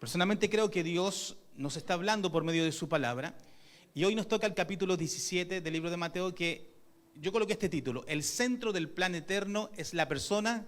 Personalmente creo que Dios nos está hablando por medio de su palabra y hoy nos toca el capítulo 17 del libro de Mateo, que yo coloqué este título: el centro del plan eterno es la persona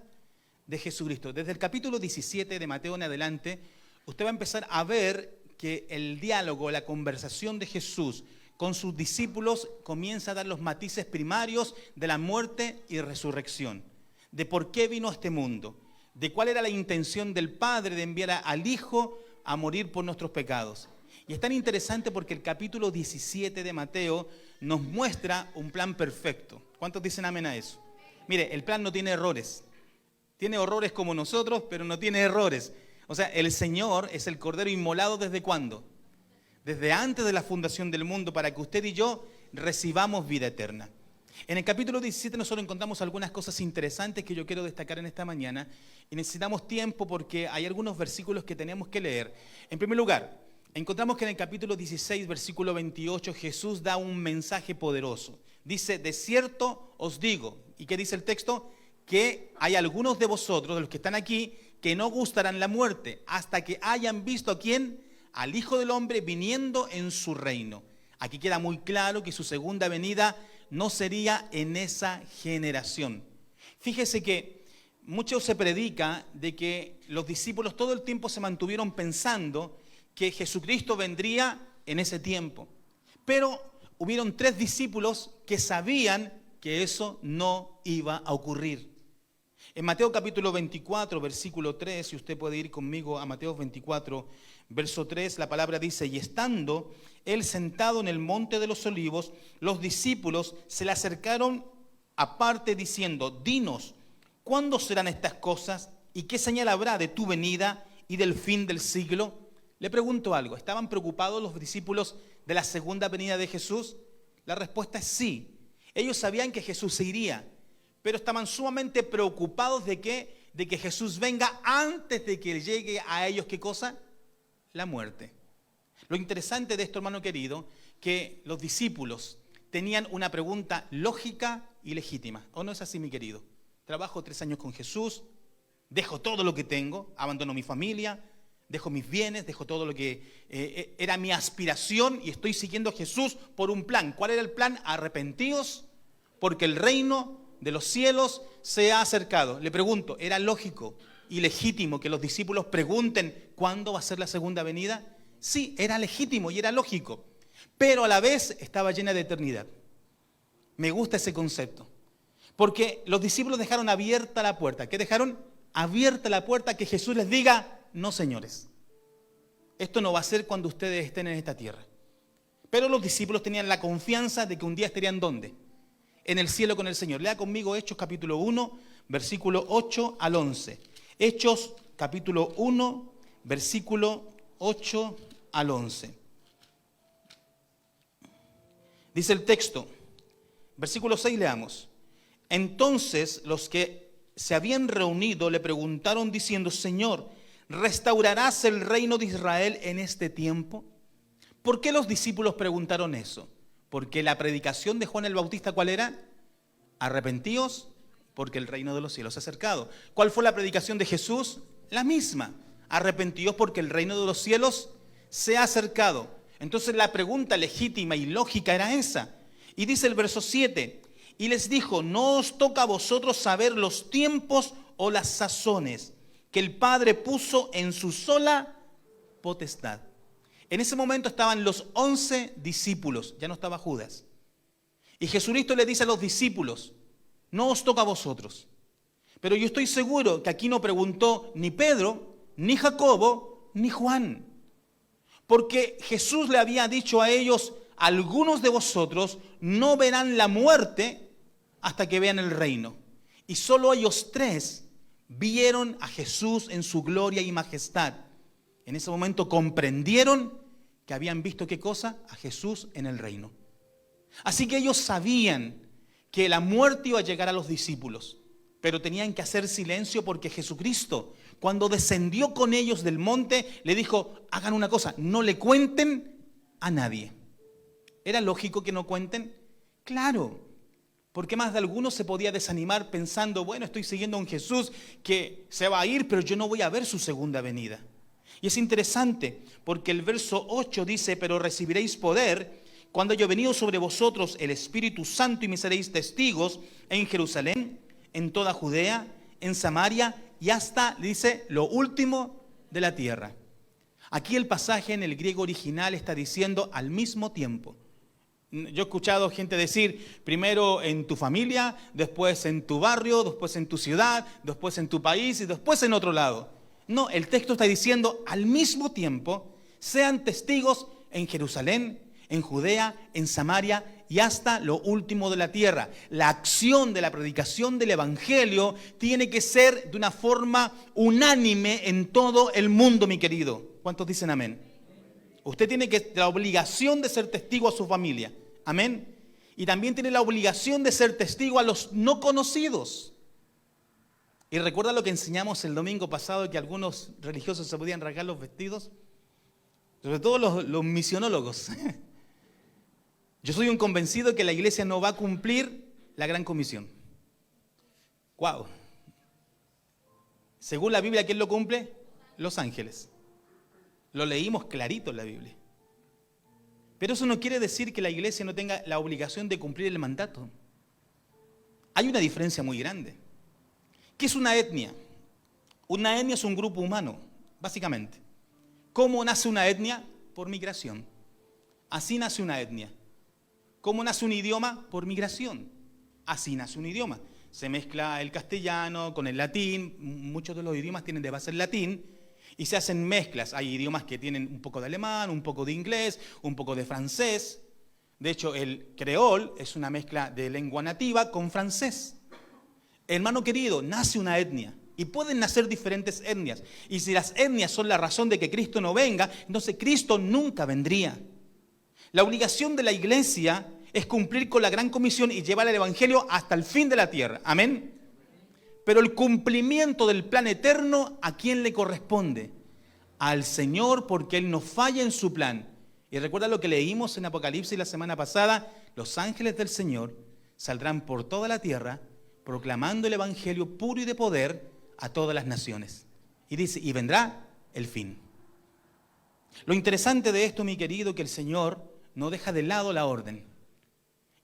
de Jesucristo. Desde el capítulo 17 de Mateo en adelante, usted va a empezar a ver que el diálogo, la conversación de Jesús con sus discípulos comienza a dar los matices primarios de la muerte y resurrección, de por qué vino a este mundo, de cuál era la intención del Padre de enviar al Hijo a morir por nuestros pecados. Y es tan interesante porque el capítulo 17 de Mateo nos muestra un plan perfecto. ¿Cuántos dicen amén a eso? Mire, el plan no tiene errores. Tiene horrores como nosotros, pero no tiene errores. O sea, el Señor es el Cordero inmolado ¿desde cuándo? Desde antes de la fundación del mundo, para que usted y yo recibamos vida eterna. En el capítulo 17 nosotros encontramos algunas cosas interesantes que yo quiero destacar en esta mañana, y necesitamos tiempo porque hay algunos versículos que tenemos que leer. En primer lugar, encontramos que en el capítulo 16, versículo 28, Jesús da un mensaje poderoso. Dice: de cierto os digo. ¿Y qué dice el texto? Que hay algunos de vosotros, de los que están aquí, que no gustarán la muerte hasta que hayan visto ¿a quién? Al Hijo del Hombre viniendo en su reino. Aquí queda muy claro que su segunda venida no sería en esa generación. Fíjese que mucho se predica de que los discípulos todo el tiempo se mantuvieron pensando que Jesucristo vendría en ese tiempo. Pero hubieron 3 discípulos que sabían que eso no iba a ocurrir. En Mateo capítulo 24, versículo 3, si usted puede ir conmigo a Mateo 24, verso 3, la palabra dice: y estando él sentado en el monte de los olivos, los discípulos se le acercaron aparte diciendo: dinos, ¿cuándo serán estas cosas? ¿Y qué señal habrá de tu venida y del fin del siglo? Le pregunto algo, ¿estaban preocupados los discípulos de la segunda venida de Jesús? La respuesta es sí. Ellos sabían que Jesús se iría, pero estaban sumamente preocupados de que Jesús venga antes de que llegue a ellos, ¿qué cosa? La muerte. Lo interesante de esto, hermano querido, que los discípulos tenían una pregunta lógica y legítima. ¿O no es así, mi querido? Trabajo 3 años con Jesús, dejo todo lo que tengo, abandono mi familia, dejo mis bienes, dejo todo lo que era mi aspiración y estoy siguiendo a Jesús por un plan. ¿Cuál era el plan? Arrepentíos porque el reino de los cielos se ha acercado. Le pregunto, ¿era lógico y legítimo que los discípulos pregunten cuándo va a ser la segunda venida? Sí, era legítimo y era lógico, pero a la vez estaba llena de eternidad. Me gusta ese concepto, porque los discípulos dejaron abierta la puerta. ¿Qué dejaron? Abierta la puerta, que Jesús les diga: no, señores, esto no va a ser cuando ustedes estén en esta tierra. Pero los discípulos tenían la confianza de que un día estarían ¿dónde? En el cielo con el Señor. Lea conmigo Hechos capítulo 1, versículo 8 al 11. Hechos capítulo 1, versículo 8 al 11. Dice el texto, versículo 6, leamos. Entonces los que se habían reunido le preguntaron diciendo: Señor, ¿restaurarás el reino de Israel en este tiempo? ¿Por qué los discípulos preguntaron eso? Porque la predicación de Juan el Bautista, ¿cuál era? Arrepentíos porque el reino de los cielos se ha acercado. ¿Cuál fue la predicación de Jesús? La misma. Arrepentíos porque el reino de los cielos se ha acercado. Entonces la pregunta legítima y lógica era esa. Y dice el verso 7, y les dijo: no os toca a vosotros saber los tiempos o las sazones que el Padre puso en su sola potestad. En ese momento estaban los 11 discípulos, ya no estaba Judas. Y Jesucristo le dice a los discípulos: no os toca a vosotros. Pero yo estoy seguro que aquí no preguntó ni Pedro, ni Jacobo, ni Juan. Porque Jesús le había dicho a ellos: algunos de vosotros no verán la muerte hasta que vean el reino. Y solo ellos 3 vieron a Jesús en su gloria y majestad. En ese momento comprendieron que habían visto ¿qué cosa? A Jesús en el reino. Así que ellos sabían que la muerte iba a llegar a los discípulos, pero tenían que hacer silencio porque Jesucristo, cuando descendió con ellos del monte, le dijo: hagan una cosa, no le cuenten a nadie. ¿Era lógico que no cuenten? Claro, porque más de alguno se podía desanimar pensando: bueno, estoy siguiendo a un Jesús que se va a ir, pero yo no voy a ver su segunda venida. Y es interesante porque el verso 8 dice, pero recibiréis poder cuando haya venido sobre vosotros el Espíritu Santo y me seréis testigos en Jerusalén, en toda Judea, en Samaria y hasta, dice, lo último de la tierra. Aquí el pasaje en el griego original está diciendo al mismo tiempo. Yo he escuchado gente decir, primero en tu familia, después en tu barrio, después en tu ciudad, después en tu país y después en otro lado. No, el texto está diciendo al mismo tiempo, sean testigos en Jerusalén, en Judea, en Samaria y hasta lo último de la tierra. La acción de la predicación del Evangelio tiene que ser de una forma unánime en todo el mundo, mi querido. ¿Cuántos dicen amén? Usted tiene la obligación de ser testigo a su familia. Amén. Y también tiene la obligación de ser testigo a los no conocidos. Y recuerda lo que enseñamos el domingo pasado, que algunos religiosos se podían rasgar los vestidos. Sobre todo los misionólogos. Yo soy un convencido que la iglesia no va a cumplir la gran comisión. ¡Wow! Según la Biblia, ¿quién lo cumple? Los ángeles. Lo leímos clarito en la Biblia. Pero eso no quiere decir que la iglesia no tenga la obligación de cumplir el mandato. Hay una diferencia muy grande. ¿Qué es una etnia? Una etnia es un grupo humano, básicamente. ¿Cómo nace una etnia? Por migración. Así nace una etnia. ¿Cómo nace un idioma? Por migración. Así nace un idioma. Se mezcla el castellano con el latín. Muchos de los idiomas tienen de base el latín. Y se hacen mezclas. Hay idiomas que tienen un poco de alemán, un poco de inglés, un poco de francés. De hecho, el creol es una mezcla de lengua nativa con francés. Hermano querido, nace una etnia. Y pueden nacer diferentes etnias. Y si las etnias son la razón de que Cristo no venga, entonces Cristo nunca vendría. La obligación de la iglesia es cumplir con la gran comisión y llevar el evangelio hasta el fin de la tierra. Amén. Pero el cumplimiento del plan eterno, ¿a quién le corresponde? Al Señor, porque Él no falla en su plan. Y recuerda lo que leímos en Apocalipsis la semana pasada, los ángeles del Señor saldrán por toda la tierra proclamando el evangelio puro y de poder a todas las naciones. Y dice, y vendrá el fin. Lo interesante de esto, mi querido, que el Señor no deja de lado la orden.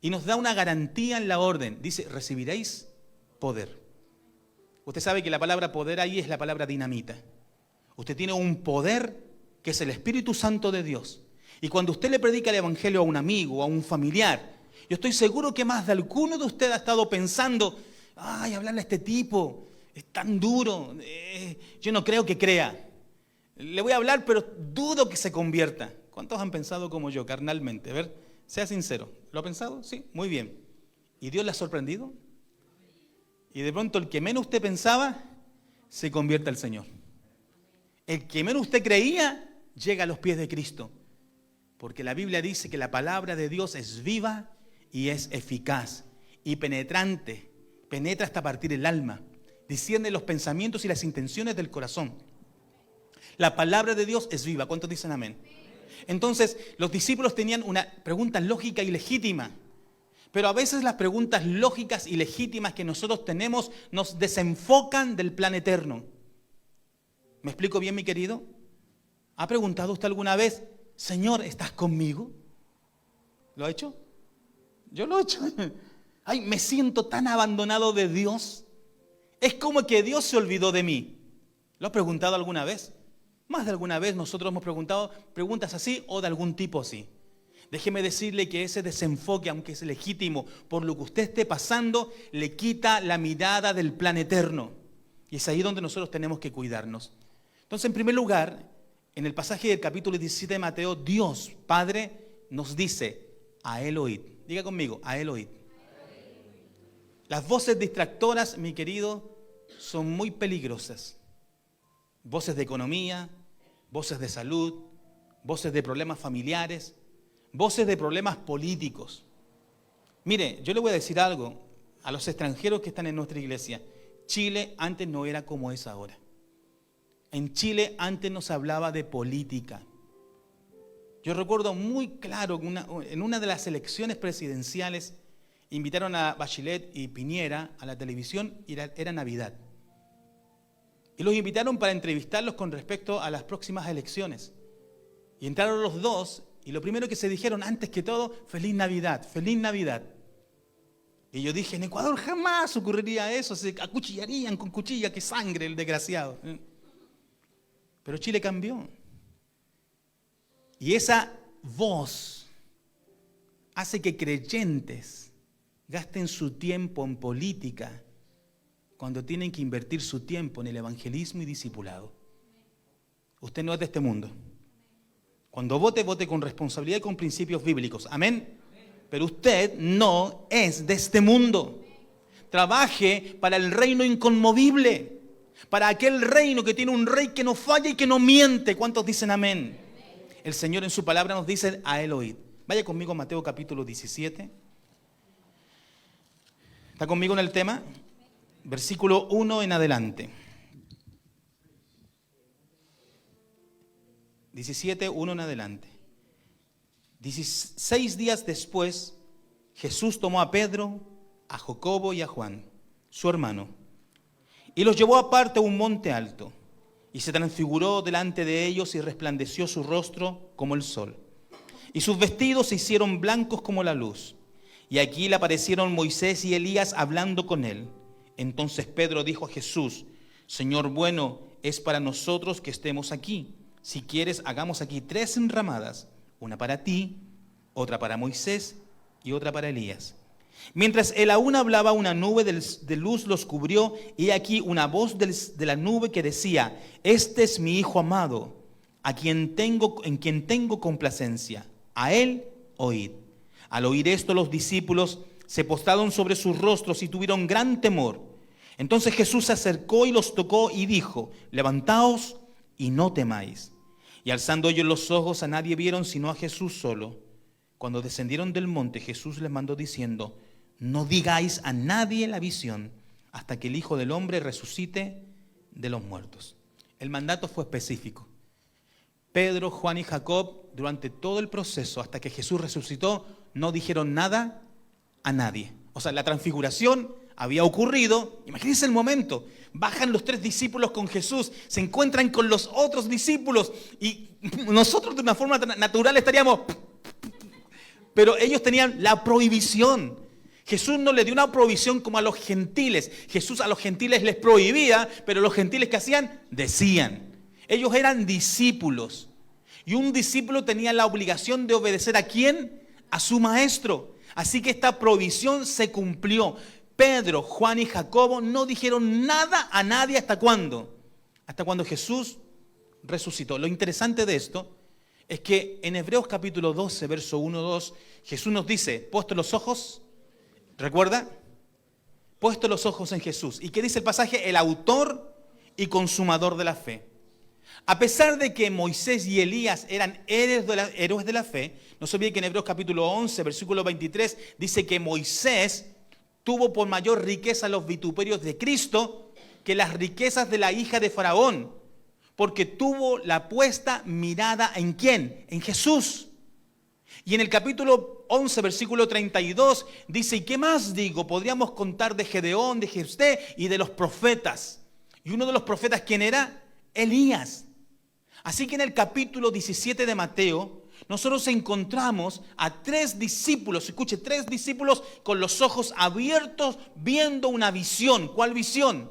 Y nos da una garantía en la orden. Dice, recibiréis poder. Usted sabe que la palabra poder ahí es la palabra dinamita. Usted tiene un poder que es el Espíritu Santo de Dios. Y cuando usted le predica el evangelio a un amigo, a un familiar, yo estoy seguro que más de alguno de ustedes ha estado pensando, ay, hablarle a este tipo, es tan duro, yo no creo que crea. Le voy a hablar, pero dudo que se convierta. ¿Cuántos han pensado como yo, carnalmente? A ver, sea sincero. ¿Lo ha pensado? Sí, muy bien. ¿Y Dios le ha sorprendido? Y de pronto el que menos usted pensaba, se convierte al Señor. El que menos usted creía, llega a los pies de Cristo. Porque la Biblia dice que la palabra de Dios es viva y es eficaz y penetrante. Penetra hasta partir el alma. Discierne los pensamientos y las intenciones del corazón. La palabra de Dios es viva. ¿Cuántos dicen amén? Entonces, los discípulos tenían una pregunta lógica y legítima. Pero a veces las preguntas lógicas y legítimas que nosotros tenemos nos desenfocan del plan eterno. ¿Me explico bien, mi querido? ¿Ha preguntado usted alguna vez, Señor, ¿estás conmigo? ¿Lo ha hecho? Yo lo he hecho. Ay, me siento tan abandonado de Dios. Es como que Dios se olvidó de mí. ¿Lo ha preguntado alguna vez? Más de alguna vez nosotros hemos preguntado preguntas así o de algún tipo así. Déjeme decirle que ese desenfoque, aunque es legítimo, por lo que usted esté pasando, le quita la mirada del plan eterno. Y es ahí donde nosotros tenemos que cuidarnos. Entonces, en primer lugar, en el pasaje del capítulo 17 de Mateo, Dios, Padre, nos dice, a Él oíd. Diga conmigo, a Él oíd. Las voces distractoras, mi querido, son muy peligrosas. Voces de economía, voces de salud, voces de problemas familiares, voces de problemas políticos. Mire, yo le voy a decir algo a los extranjeros que están en nuestra iglesia. Chile antes no era como es ahora. En Chile antes no se hablaba de política. Yo recuerdo muy claro que en una de las elecciones presidenciales invitaron a Bachelet y Piñera a la televisión y era Navidad. Y los invitaron para entrevistarlos con respecto a las próximas elecciones. Y entraron los dos y lo primero que se dijeron, antes que todo, feliz Navidad, feliz Navidad. Y yo dije, en Ecuador jamás ocurriría eso, se acuchillarían con cuchilla, que sangre el desgraciado. Pero Chile cambió. Y esa voz hace que creyentes gasten su tiempo en política cuando tienen que invertir su tiempo en el evangelismo y discipulado. Usted no es de este mundo. Cuando vote, vote con responsabilidad y con principios bíblicos. Amén. Pero usted no es de este mundo. Trabaje para el reino inconmovible, para aquel reino que tiene un rey que no falla y que no miente. ¿Cuántos dicen amén? El Señor en su palabra nos dice, a Él oíd. Vaya conmigo a Mateo capítulo 17. ¿Está conmigo en el tema? Versículo 1 en adelante. 17, 1 en adelante. 16 días después, Jesús tomó a Pedro, a Jacobo y a Juan, su hermano, y los llevó aparte a un monte alto, y se transfiguró delante de ellos y resplandeció su rostro como el sol. Y sus vestidos se hicieron blancos como la luz. Y aquí le aparecieron Moisés y Elías hablando con él. Entonces Pedro dijo a Jesús, Señor bueno, es para nosotros que estemos aquí. Si quieres, hagamos aquí 3 enramadas, una para ti, otra para Moisés y otra para Elías. Mientras él aún hablaba, una nube de luz los cubrió, y aquí una voz de la nube que decía, este es mi Hijo amado, en quien tengo complacencia. A él oíd. Al oír esto, los discípulos se postraron sobre sus rostros y tuvieron gran temor. Entonces Jesús se acercó y los tocó y dijo, levantaos y no temáis. Y alzando ellos los ojos, a nadie vieron sino a Jesús solo. Cuando descendieron del monte, Jesús les mandó diciendo, no digáis a nadie la visión hasta que el Hijo del Hombre resucite de los muertos. El mandato fue específico. Pedro, Juan y Jacob, durante todo el proceso, hasta que Jesús resucitó, no dijeron nada a nadie. O sea, la transfiguración había ocurrido. Imagínense el momento. Bajan los 3 discípulos con Jesús, se encuentran con los otros discípulos y nosotros de una forma natural estaríamos... Pero ellos tenían la prohibición. Jesús no le dio una prohibición como a los gentiles. Jesús a los gentiles les prohibía, pero los gentiles ¿qué hacían? Decían. Ellos eran discípulos. Y un discípulo tenía la obligación de obedecer ¿a quién? A su maestro. Así que esta prohibición se cumplió. Pedro, Juan y Jacobo no dijeron nada a nadie. ¿Hasta cuándo? Hasta cuando Jesús resucitó. Lo interesante de esto es que en Hebreos capítulo 12, verso 1-2, Jesús nos dice, puesto los ojos, ¿recuerda? Puesto los ojos en Jesús. ¿Y qué dice el pasaje? El autor y consumador de la fe. A pesar de que Moisés y Elías eran héroes de la fe, no se olvide que en Hebreos capítulo 11, versículo 23, dice que Moisés tuvo por mayor riqueza los vituperios de Cristo que las riquezas de la hija de Faraón, porque tuvo la puesta mirada ¿en quién? En Jesús. Y en el capítulo 11, versículo 32, dice, ¿y qué más digo? Podríamos contar de Gedeón, de Jefté y de los profetas. Y uno de los profetas, ¿quién era? Elías. Así que en el capítulo 17 de Mateo, nosotros encontramos a 3 discípulos, escuche, 3 discípulos con los ojos abiertos viendo una visión. ¿Cuál visión?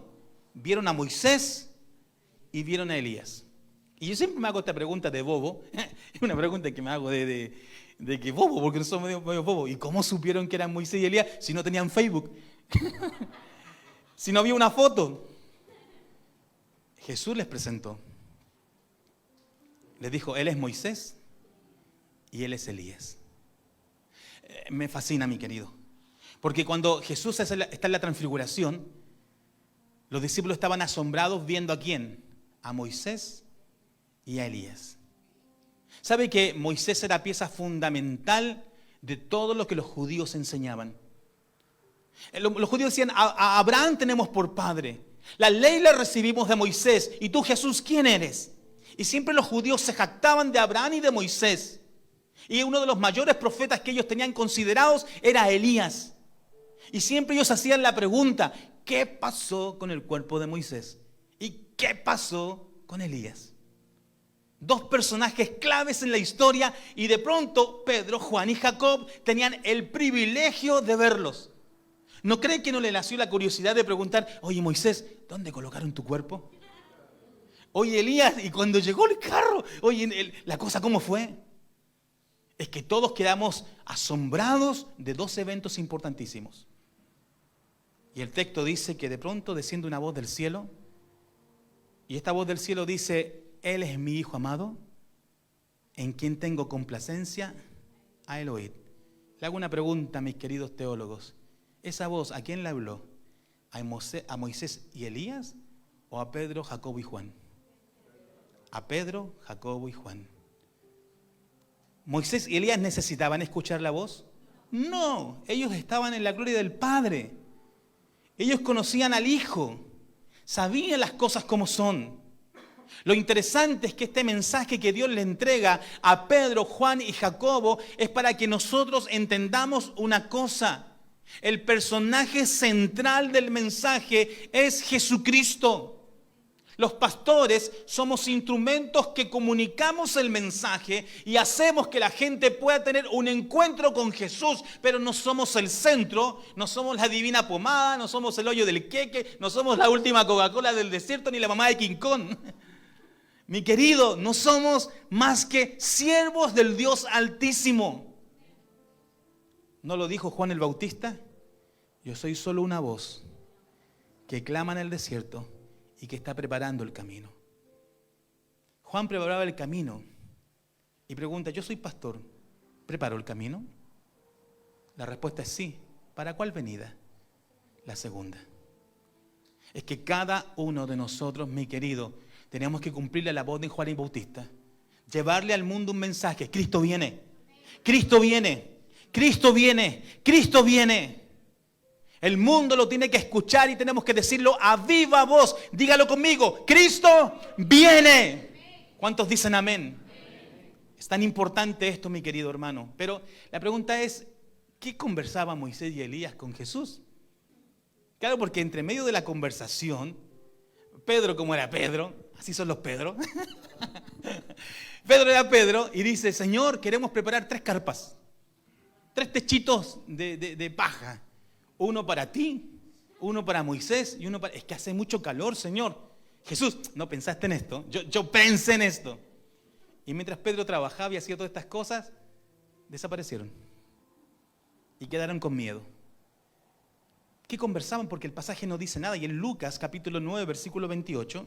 Vieron a Moisés y vieron a Elías. Y yo siempre me hago esta pregunta de bobo, es una pregunta que me hago de que bobo, porque no somos medio bobo. ¿Y cómo supieron que eran Moisés y Elías si no tenían Facebook? Si no había una foto. Jesús les presentó. Les dijo, él es Moisés y él es Elías. Me fascina, mi querido. Porque cuando Jesús está en la transfiguración, los discípulos estaban asombrados viendo ¿a quién? A Moisés y a Elías. ¿Sabe que Moisés era pieza fundamental de todo lo que los judíos enseñaban? Los judíos decían, a Abraham tenemos por padre. La ley la recibimos de Moisés. ¿Y tú, Jesús, quién eres? Y siempre los judíos se jactaban de Abraham y de Moisés. Y uno de los mayores profetas que ellos tenían considerados era Elías. Y siempre ellos hacían la pregunta, ¿qué pasó con el cuerpo de Moisés? ¿Y ¿qué pasó con Elías? Dos personajes claves en la historia y de pronto Pedro, Juan y Jacob tenían el privilegio de verlos. ¿No cree que no le nació la curiosidad de preguntar, oye Moisés, ¿dónde colocaron tu cuerpo? Oye Elías, y cuando llegó el carro, oye, la cosa ¿cómo fue? Es que todos quedamos asombrados de dos eventos importantísimos. Y el texto dice que de pronto desciende una voz del cielo, y esta voz del cielo dice, Él es mi Hijo amado, en quien tengo complacencia, a Él oíd. Le hago una pregunta, mis queridos teólogos. ¿Esa voz a quién le habló? ¿A Moisés y Elías o a Pedro, Jacobo y Juan? A Pedro, Jacobo y Juan. ¿Moisés y Elías necesitaban escuchar la voz? No, ellos estaban en la gloria del Padre. Ellos conocían al Hijo, sabían las cosas como son. Lo interesante es que este mensaje que Dios le entrega a Pedro, Juan y Jacobo es para que nosotros entendamos una cosa. El personaje central del mensaje es Jesucristo. Los pastores somos instrumentos que comunicamos el mensaje y hacemos que la gente pueda tener un encuentro con Jesús, pero no somos el centro, no somos la divina pomada, no somos el hoyo del queque, no somos la última Coca-Cola del desierto ni la mamá de King Kong. Mi querido, no somos más que siervos del Dios Altísimo. ¿No lo dijo Juan el Bautista? Yo soy solo una voz que clama en el desierto y que está preparando el camino. Juan preparaba el camino y pregunta, yo soy pastor, ¿preparo el camino? La respuesta es sí. ¿Para cuál venida? La segunda. Es que cada uno de nosotros, mi querido, tenemos que cumplirle la voz de Juan el Bautista, llevarle al mundo un mensaje, Cristo viene, Cristo viene, Cristo viene, Cristo viene. El mundo lo tiene que escuchar y tenemos que decirlo a viva voz. Dígalo conmigo, Cristo viene. ¿Cuántos dicen amén? Es tan importante esto, mi querido hermano. Pero la pregunta es, ¿qué conversaban Moisés y Elías con Jesús? Claro, porque entre medio de la conversación, Pedro, como era Pedro, así son los Pedro. Pedro era Pedro y dice, Señor, queremos preparar 3 carpas, 3 techitos de paja. Uno para ti, uno para Moisés y uno para... Es que hace mucho calor, Señor. Jesús, ¿no pensaste en esto? Yo pensé en esto. Y mientras Pedro trabajaba y hacía todas estas cosas, desaparecieron. Y quedaron con miedo. ¿Qué conversaban? Porque el pasaje no dice nada. Y en Lucas, capítulo 9, versículo 28,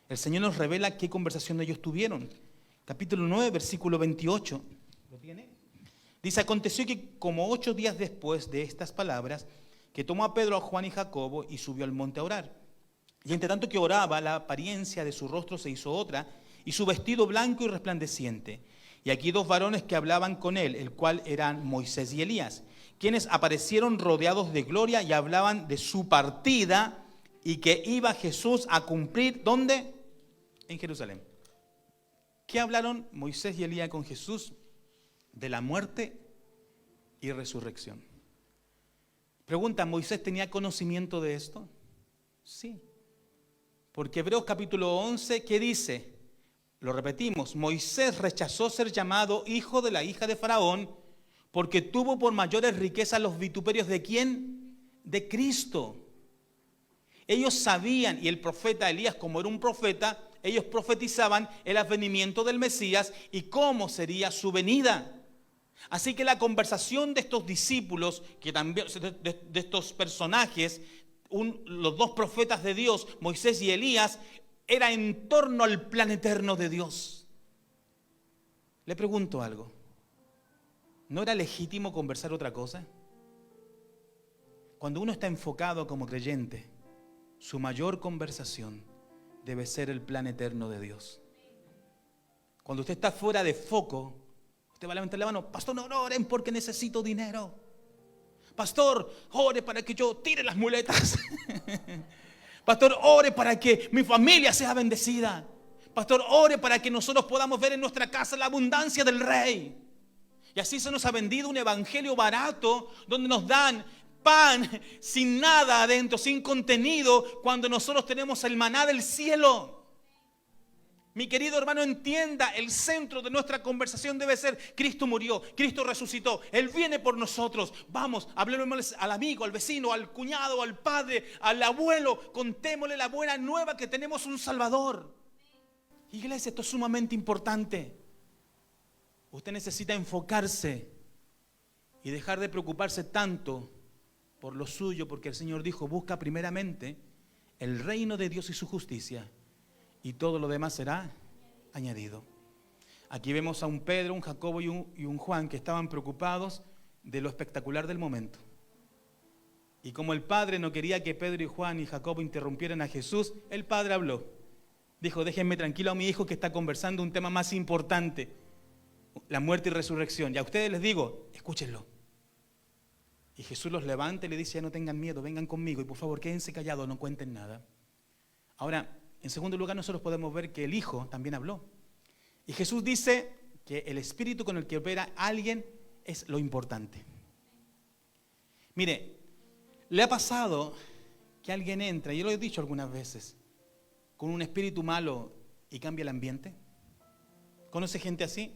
el Señor nos revela qué conversación ellos tuvieron. Capítulo 9, versículo 28. ¿Lo tiene? Dice, aconteció que como 8 días después de estas palabras, que tomó a Pedro, a Juan y Jacobo y subió al monte a orar. Y entre tanto que oraba, la apariencia de su rostro se hizo otra, y su vestido blanco y resplandeciente. Y aquí 2 varones que hablaban con él, el cual eran Moisés y Elías, quienes aparecieron rodeados de gloria y hablaban de su partida y que iba Jesús a cumplir, ¿dónde? En Jerusalén. ¿Qué hablaron Moisés y Elías con Jesús? De la muerte y resurrección. Pregunta, ¿Moisés tenía conocimiento de esto? Sí. Porque Hebreos capítulo 11, ¿qué dice? Lo repetimos, Moisés rechazó ser llamado hijo de la hija de Faraón porque tuvo por mayores riquezas los vituperios ¿de quién? De Cristo. Ellos sabían, y el profeta Elías, como era un profeta, ellos profetizaban el advenimiento del Mesías y cómo sería su venida. Así que la conversación de estos discípulos, que también de estos personajes, los 2 profetas de Dios, Moisés y Elías, era en torno al plan eterno de Dios. Le pregunto algo, ¿no era legítimo conversar otra cosa? Cuando uno está enfocado como creyente, su mayor conversación debe ser el plan eterno de Dios. Cuando usted está fuera de foco, usted va a levantar la mano, pastor, no oren porque necesito dinero. Pastor, ore para que yo tire las muletas. Pastor, ore para que mi familia sea bendecida. Pastor, ore para que nosotros podamos ver en nuestra casa la abundancia del Rey. Y así se nos ha vendido un evangelio barato donde nos dan pan sin nada adentro, sin contenido, cuando nosotros tenemos el maná del cielo. Mi querido hermano, entienda, el centro de nuestra conversación debe ser: Cristo murió, Cristo resucitó, Él viene por nosotros. Vamos, hablemos al amigo, al vecino, al cuñado, al padre, al abuelo, contémosle la buena nueva que tenemos un Salvador. Iglesia, esto es sumamente importante. Usted necesita enfocarse y dejar de preocuparse tanto por lo suyo, porque el Señor dijo: busca primeramente el reino de Dios y su justicia, y todo lo demás será añadido. Aquí vemos a un Pedro, un Jacobo y un Juan que estaban preocupados de lo espectacular del momento. Y como el Padre no quería que Pedro y Juan y Jacobo interrumpieran a Jesús, el Padre habló. Dijo: déjenme tranquilo a mi hijo que está conversando un tema más importante, la muerte y resurrección. Y a ustedes les digo, escúchenlo. Y Jesús los levanta y le dice: no tengan miedo, vengan conmigo y por favor quédense callados, no cuenten nada. Ahora, en segundo lugar, nosotros podemos ver que el Hijo también habló. Y Jesús dice que el espíritu con el que opera alguien es lo importante. Mire, ¿le ha pasado que alguien entra, yo lo he dicho algunas veces, con un espíritu malo y cambia el ambiente? ¿Conoce gente así?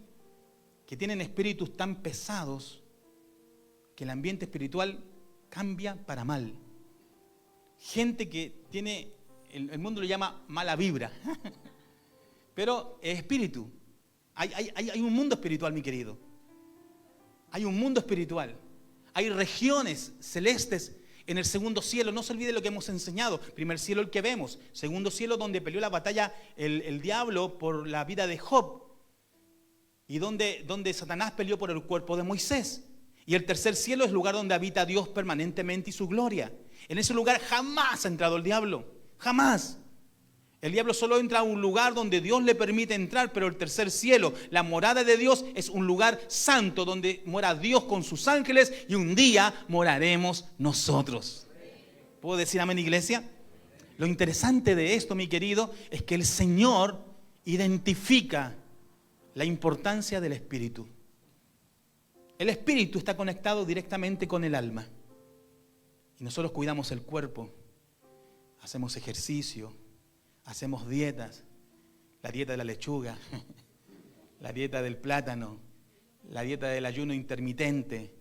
Que tienen espíritus tan pesados que el ambiente espiritual cambia para mal. Gente que tiene, el mundo lo llama mala vibra, pero es espíritu. Hay un mundo espiritual, mi querido. Hay un mundo espiritual. Hay regiones celestes en el segundo cielo. No se olvide lo que hemos enseñado. Primer cielo, el que vemos. Segundo cielo, donde peleó la batalla el diablo por la vida de Job. Y donde Satanás peleó por el cuerpo de Moisés. Y el tercer cielo es el lugar donde habita Dios permanentemente y su gloria. En ese lugar jamás ha entrado el diablo. Jamás. El diablo solo entra a un lugar donde Dios le permite entrar, pero el tercer cielo, la morada de Dios, es un lugar santo donde mora Dios con sus ángeles y un día moraremos nosotros. ¿Puedo decir amén, iglesia? Lo interesante de esto, mi querido, es que el Señor identifica la importancia del espíritu. El espíritu está conectado directamente con el alma. Y nosotros cuidamos el cuerpo, hacemos ejercicio, hacemos dietas, la dieta de la lechuga, la dieta del plátano, la dieta del ayuno intermitente,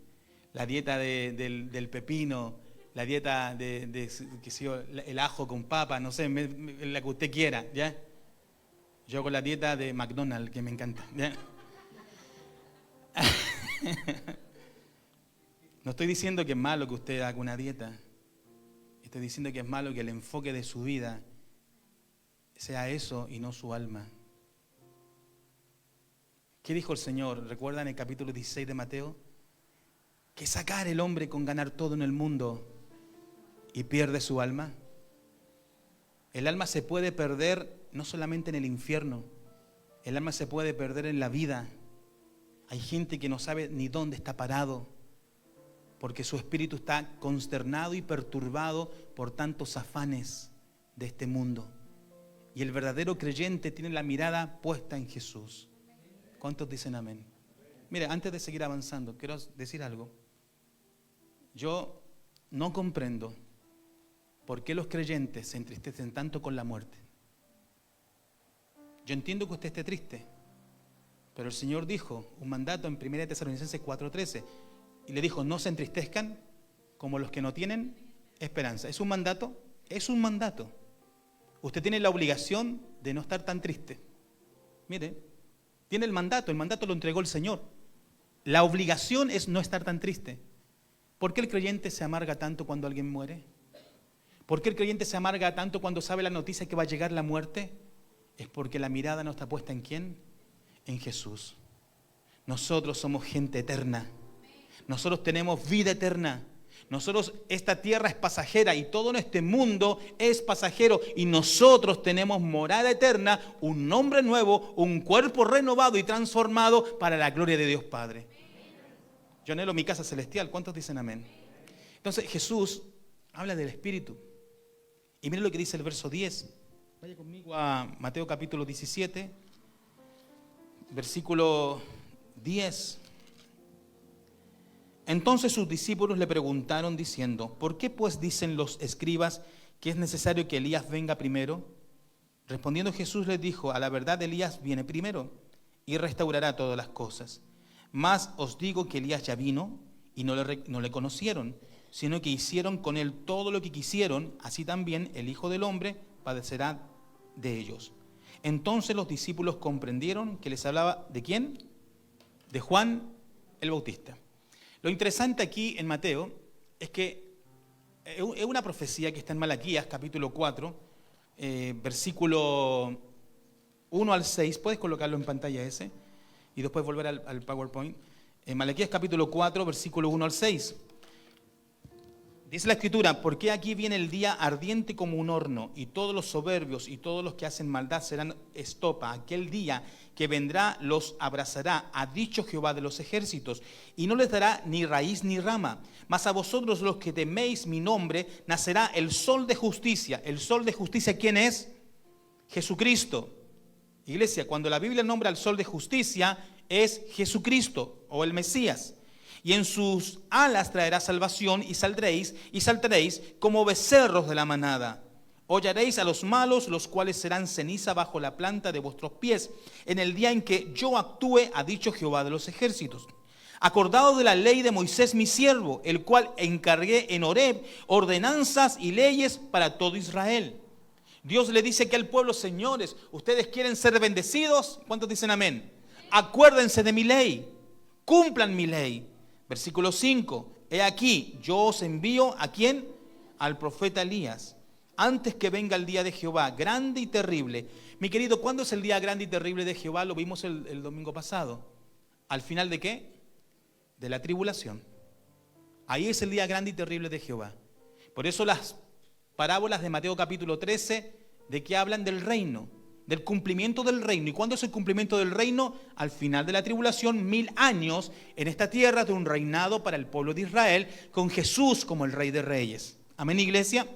la dieta del pepino, la dieta qué sé yo, el ajo con papa, no sé, la que usted quiera, ¿ya? Yo con la dieta de McDonald's, que me encanta, ¿ya? No estoy diciendo que es malo que usted haga una dieta. Estoy diciendo que es malo que el enfoque de su vida sea eso y no su alma. ¿Qué dijo el Señor? ¿Recuerdan el capítulo 16 de Mateo? Que sacar el hombre con ganar todo en el mundo y pierde su alma. El alma se puede perder no solamente en el infierno. El alma se puede perder en la vida. Hay gente que no sabe ni dónde está parado, porque su espíritu está consternado y perturbado por tantos afanes de este mundo. Y el verdadero creyente tiene la mirada puesta en Jesús. ¿Cuántos dicen amén? Mire, antes de seguir avanzando, quiero decir algo. Yo no comprendo por qué los creyentes se entristecen tanto con la muerte. Yo entiendo que usted esté triste, pero el Señor dijo un mandato en 1 Tesalonicenses 4:13 y le dijo: no se entristezcan como los que no tienen esperanza. ¿Es un mandato? Es un mandato. Usted tiene la obligación de no estar tan triste. Mire, tiene el mandato lo entregó el Señor. La obligación es no estar tan triste. ¿Por qué el creyente se amarga tanto cuando alguien muere? ¿Por qué el creyente se amarga tanto cuando sabe la noticia que va a llegar la muerte? Es porque la mirada no está puesta ¿en quién? En Jesús. Nosotros somos gente eterna. Nosotros tenemos vida eterna. Nosotros, esta tierra es pasajera y todo este mundo es pasajero y nosotros tenemos morada eterna, un nombre nuevo, un cuerpo renovado y transformado para la gloria de Dios Padre. Yo anhelo mi casa celestial. ¿Cuántos dicen amén? Entonces Jesús habla del Espíritu. Y miren lo que dice el verso 10. Vaya conmigo a Mateo capítulo 17, versículo 10. Entonces sus discípulos le preguntaron diciendo, ¿por qué pues dicen los escribas que es necesario que Elías venga primero? Respondiendo Jesús les dijo, a la verdad Elías viene primero y restaurará todas las cosas. Mas os digo que Elías ya vino y no le conocieron, sino que hicieron con él todo lo que quisieron, así también el Hijo del Hombre padecerá de ellos. Entonces los discípulos comprendieron que les hablaba ¿de quién? De Juan el Bautista. Lo interesante aquí en Mateo es que es una profecía que está en Malaquías, capítulo 4, versículo 1 al 6. Puedes colocarlo en pantalla ese y después volver al PowerPoint. En Malaquías, capítulo 4, versículo 1 al 6. Dice la Escritura, porque aquí viene el día ardiente como un horno, y todos los soberbios y todos los que hacen maldad serán estopa. Aquel día que vendrá los abrazará, ha dicho Jehová de los ejércitos, y no les dará ni raíz ni rama. Mas a vosotros los que teméis mi nombre, nacerá el sol de justicia. ¿El sol de justicia quién es? Jesucristo. Iglesia, cuando la Biblia nombra al sol de justicia, es Jesucristo o el Mesías. Y en sus alas traerá salvación y saltaréis como becerros de la manada. Hollaréis a los malos, los cuales serán ceniza bajo la planta de vuestros pies, en el día en que yo actúe, ha dicho Jehová de los ejércitos. Acordado de la ley de Moisés mi siervo, el cual encargué en Horeb ordenanzas y leyes para todo Israel. Dios le dice que al pueblo, señores, ustedes quieren ser bendecidos. ¿Cuántos dicen amén? Acuérdense de mi ley, cumplan mi ley. Versículo 5, he aquí, yo os envío, ¿a quién? Al profeta Elías, antes que venga el día de Jehová, grande y terrible. Mi querido, ¿cuándo es el día grande y terrible de Jehová? Lo vimos el domingo pasado. ¿Al final de qué? De la tribulación. Ahí es el día grande y terrible de Jehová. Por eso las parábolas de Mateo capítulo 13, de que hablan del reino, del cumplimiento del reino. ¿Y cuándo es el cumplimiento del reino? Al final de la tribulación, 1000 años en esta tierra de un reinado para el pueblo de Israel, con Jesús como el Rey de Reyes. Amén, iglesia.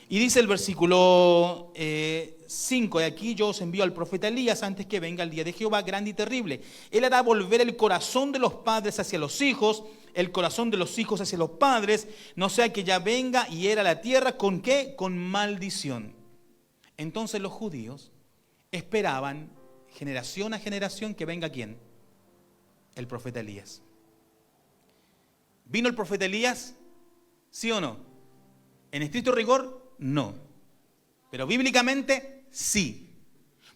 Y dice el versículo 5, y aquí yo os envío al profeta Elías antes que venga el día de Jehová grande y terrible. Él hará volver el corazón de los padres hacia los hijos, el corazón de los hijos hacia los padres, no sea que ya venga y hiera la tierra, ¿con qué? Con maldición. Entonces los judíos esperaban generación a generación que venga ¿quién? El profeta Elías. ¿Vino el profeta Elías? ¿Sí o no? En estricto rigor, no. Pero bíblicamente, sí.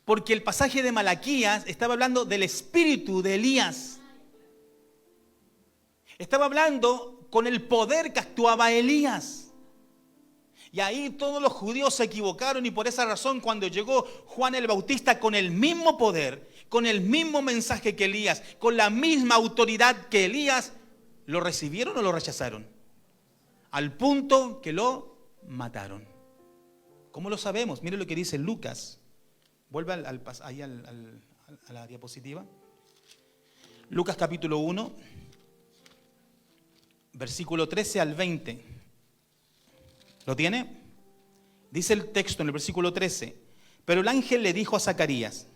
Porque el pasaje de Malaquías estaba hablando del espíritu de Elías. Estaba hablando con el poder que actuaba Elías. Y ahí todos los judíos se equivocaron y por esa razón cuando llegó Juan el Bautista con el mismo poder, con el mismo mensaje que Elías, con la misma autoridad que Elías, ¿lo recibieron o lo rechazaron? Al punto que lo mataron. ¿Cómo lo sabemos? Mire lo que dice Lucas. Vuelve a la diapositiva. Lucas capítulo 1, versículo 13 al 20. ¿Lo tiene? Dice el texto en el versículo 13. Pero el ángel le dijo a Zacarías,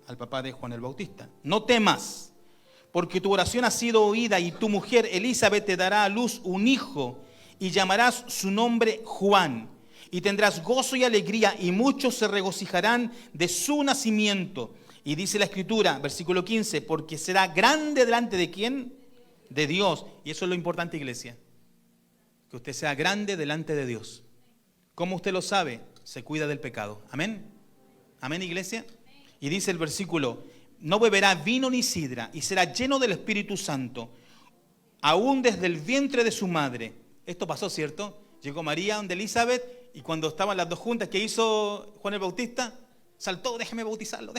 al papá de Juan el Bautista, no temas, porque tu oración ha sido oída y tu mujer Elizabeth te dará a luz un hijo y llamarás su nombre Juan. Y tendrás gozo y alegría y muchos se regocijarán de su nacimiento. Y dice la Escritura, versículo 15, porque será grande delante de ¿quién? De Dios. Y eso es lo importante, iglesia. Que usted sea grande delante de Dios. ¿Cómo usted lo sabe? Se cuida del pecado. Amén. Amén, iglesia. Y dice el versículo, no beberá vino ni sidra y será lleno del Espíritu Santo, aún desde el vientre de su madre. Esto pasó, ¿cierto? Llegó María donde Elizabeth y cuando estaban las dos juntas, ¿qué hizo Juan el Bautista? Saltó, déjeme bautizarlo.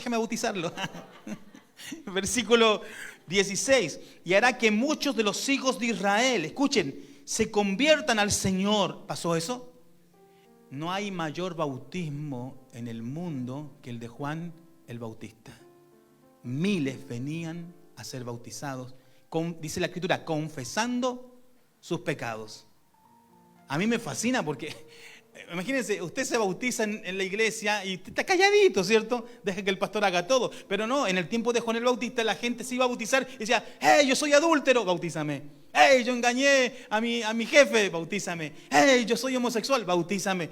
Versículo 16, y hará que muchos de los hijos de Israel, escuchen, se conviertan al Señor. ¿Pasó eso? No hay mayor bautismo en el mundo que el de Juan el Bautista. Miles venían a ser bautizados, dice la Escritura, confesando sus pecados. A mí me fascina porque, imagínense, usted se bautiza en la iglesia y está calladito, ¿cierto? Deja que el pastor haga todo. Pero no, en el tiempo de Juan el Bautista la gente se iba a bautizar y decía, yo soy adúltero, bautízame. ¡Hey, yo engañé a mi jefe! Bautízame. ¡Hey, yo soy homosexual! Bautízame.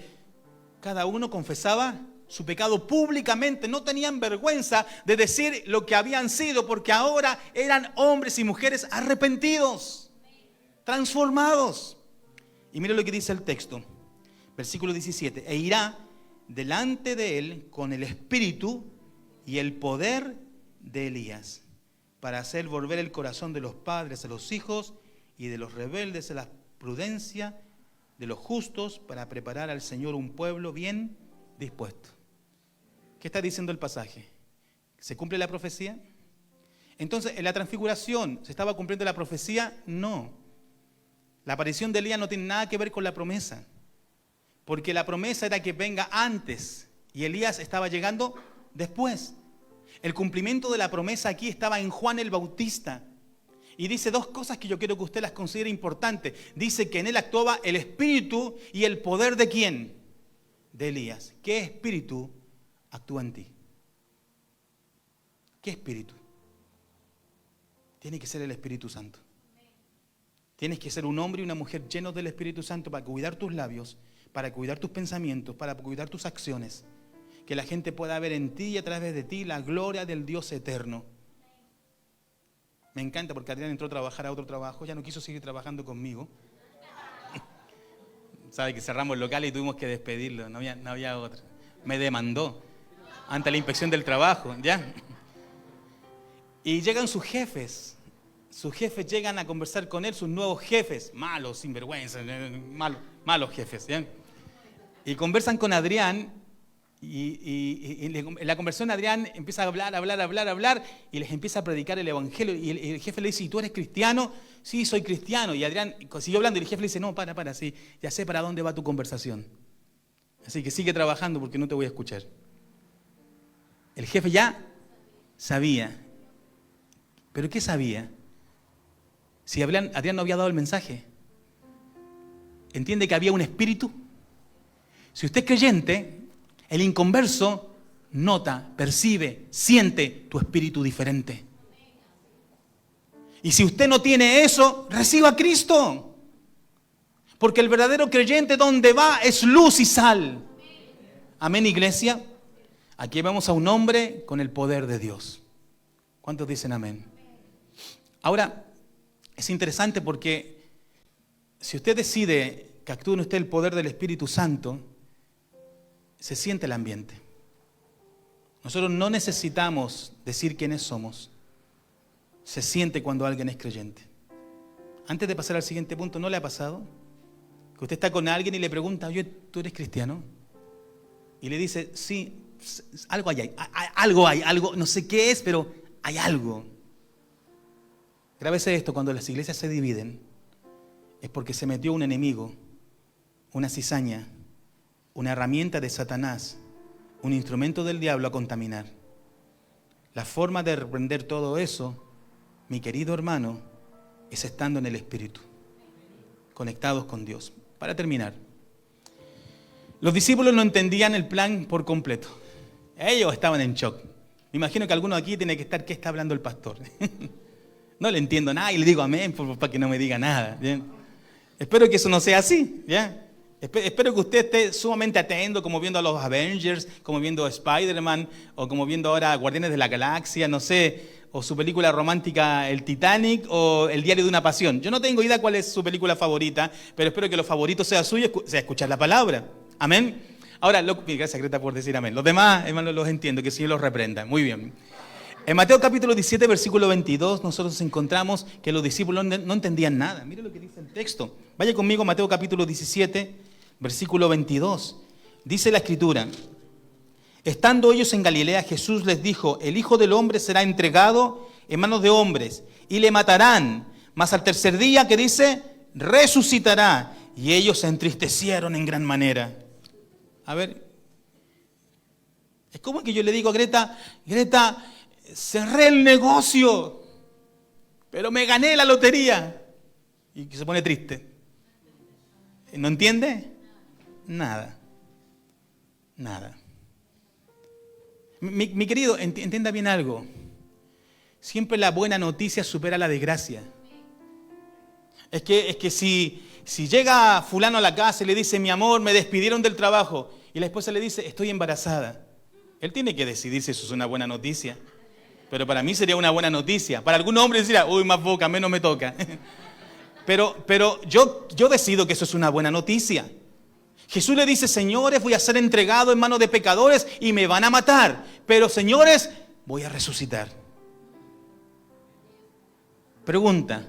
Cada uno confesaba su pecado públicamente. No tenían vergüenza de decir lo que habían sido, porque ahora eran hombres y mujeres arrepentidos, transformados. Y mire lo que dice el texto, versículo 17. E irá delante de él con el espíritu y el poder de Elías, para hacer volver el corazón de los padres a los hijos y de los rebeldes a la prudencia, de los justos, para preparar al Señor un pueblo bien dispuesto. ¿Qué está diciendo el pasaje? ¿Se cumple la profecía? Entonces, ¿en la transfiguración se estaba cumpliendo la profecía? No. La aparición de Elías no tiene nada que ver con la promesa, porque la promesa era que venga antes y Elías estaba llegando después. El cumplimiento de la promesa aquí estaba en Juan el Bautista. Y dice dos cosas que yo quiero que usted las considere importantes. Dice que en él actuaba el espíritu y el poder ¿de quién? De Elías. ¿Qué espíritu actúa en ti? ¿Qué espíritu? Tiene que ser el Espíritu Santo. Tienes que ser un hombre y una mujer llenos del Espíritu Santo para cuidar tus labios, para cuidar tus pensamientos, para cuidar tus acciones. Que la gente pueda ver en ti y a través de ti la gloria del Dios eterno. Me encanta porque Adrián entró a trabajar a otro trabajo, ya no quiso seguir trabajando conmigo. Sabe que cerramos el local y tuvimos que despedirlo, no había otra. Me demandó ante la inspección del trabajo, ¿ya? Y llegan sus jefes llegan a conversar con él, sus nuevos jefes, malos, sinvergüenza, malos jefes, ¿ya? Y conversan con Adrián. Y en la conversación Adrián empieza a hablar y les empieza a predicar el evangelio y el jefe le dice, ¿y tú eres cristiano? Sí, soy cristiano. Y Adrián siguió hablando y el jefe le dice, no, para, sí, ya sé para dónde va tu conversación, así que sigue trabajando porque no te voy a escuchar. El jefe ya sabía. ¿Pero qué sabía? Si Adrián no había dado el mensaje. ¿Entiende que había un espíritu? Si usted es creyente, el inconverso nota, percibe, siente tu espíritu diferente. Y si usted no tiene eso, reciba a Cristo. Porque el verdadero creyente donde va es luz y sal. Amén, iglesia. Aquí vemos a un hombre con el poder de Dios. ¿Cuántos dicen amén? Ahora, es interesante porque si usted decide que actúe en usted el poder del Espíritu Santo, se siente el ambiente. Nosotros no necesitamos decir quiénes somos. Se siente cuando alguien es creyente. Antes de pasar al siguiente punto, ¿no le ha pasado? Que usted está con alguien y le pregunta, oye, ¿tú eres cristiano? Y le dice, sí, algo hay, algo, no sé qué es, pero hay algo. Grábese esto, cuando las iglesias se dividen, es porque se metió un enemigo, una cizaña, una herramienta de Satanás, un instrumento del diablo a contaminar. La forma de reprender todo eso, mi querido hermano, es estando en el Espíritu, conectados con Dios. Para terminar, los discípulos no entendían el plan por completo. Ellos estaban en shock. Me imagino que alguno aquí tiene que estar, ¿qué está hablando el pastor? No le entiendo nada y le digo amén para que no me diga nada. ¿Bien? Espero que eso no sea así, ¿ya? Espero que usted esté sumamente atento, como viendo a los Avengers, como viendo a Spider-Man, o como viendo ahora Guardianes de la Galaxia, no sé, o su película romántica El Titanic, o El Diario de una Pasión. Yo no tengo idea cuál es su película favorita, pero espero que lo favorito sea suyo, sea escuchar la palabra. Amén. Ahora, gracias Greta por decir amén. Los demás, hermanos, los entiendo, que el Señor los reprenda. Muy bien. En Mateo capítulo 17, versículo 22, nosotros encontramos que los discípulos no entendían nada. Mire lo que dice el texto. Vaya conmigo, Mateo capítulo 17, versículo 22. Dice la Escritura: estando ellos en Galilea, Jesús les dijo, el Hijo del Hombre será entregado en manos de hombres y le matarán, mas al tercer día, ¿qué dice? Resucitará. Y ellos se entristecieron en gran manera. A ver, es como que yo le digo a Greta, cerré el negocio, pero me gané la lotería. Y se pone triste. ¿No entiende? Nada. Mi querido, entienda bien algo. Siempre la buena noticia supera la desgracia. Es que si llega fulano a la casa y le dice, mi amor, me despidieron del trabajo, y la esposa le dice, estoy embarazada, él tiene que decidir si eso es una buena noticia. Pero para mí sería una buena noticia. Para algún hombre dirá, uy, más boca, menos me toca. Pero yo decido que eso es una buena noticia. Jesús le dice, señores, voy a ser entregado en manos de pecadores y me van a matar. Pero señores, voy a resucitar. Pregunta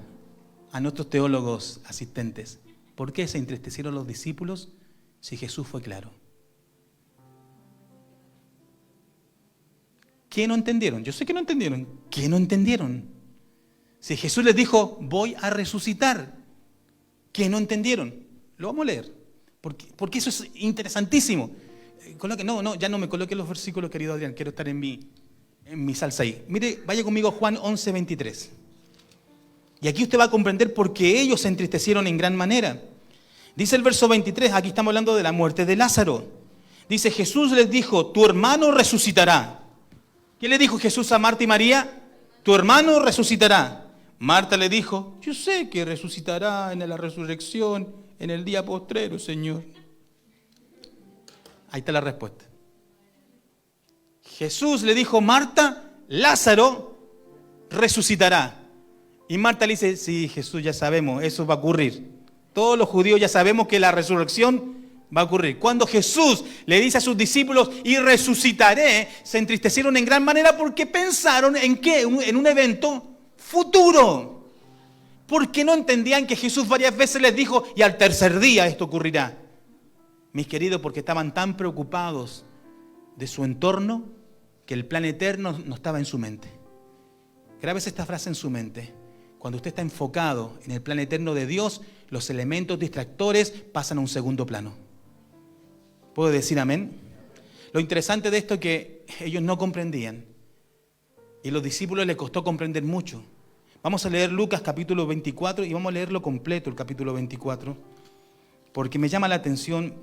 a nuestros teólogos asistentes, ¿por qué se entristecieron los discípulos si Jesús fue claro? ¿Qué no entendieron? Yo sé que no entendieron. ¿Qué no entendieron? Si Jesús les dijo, voy a resucitar, ¿qué no entendieron? Lo vamos a leer, porque eso es interesantísimo. Ya no me coloque los versículos, querido Adrián, quiero estar en mi salsa ahí. Mire, vaya conmigo a Juan 11:23. Y aquí usted va a comprender por qué ellos se entristecieron en gran manera. Dice el verso 23, aquí estamos hablando de la muerte de Lázaro. Dice, Jesús les dijo, tu hermano resucitará. ¿Qué le dijo Jesús a Marta y María? Tu hermano resucitará. Marta le dijo, yo sé que resucitará en la resurrección, en el día postrero, Señor. Ahí está la respuesta. Jesús le dijo, Marta, Lázaro resucitará. Y Marta le dice, sí, Jesús, ya sabemos, eso va a ocurrir. Todos los judíos ya sabemos que la resurrección va a ocurrir. Cuando Jesús le dice a sus discípulos, y resucitaré, se entristecieron en gran manera porque pensaron en qué, en un evento futuro. Porque no entendían que Jesús varias veces les dijo, y al tercer día esto ocurrirá. Mis queridos, porque estaban tan preocupados de su entorno que el plan eterno no estaba en su mente. Grábese esta frase en su mente. Cuando usted está enfocado en el plan eterno de Dios, los elementos distractores pasan a un segundo plano. ¿Puedo decir amén? Lo interesante de esto es que ellos no comprendían. Y a los discípulos les costó comprender mucho. Vamos a leer Lucas capítulo 24 y vamos a leerlo completo, el capítulo 24. Porque me llama la atención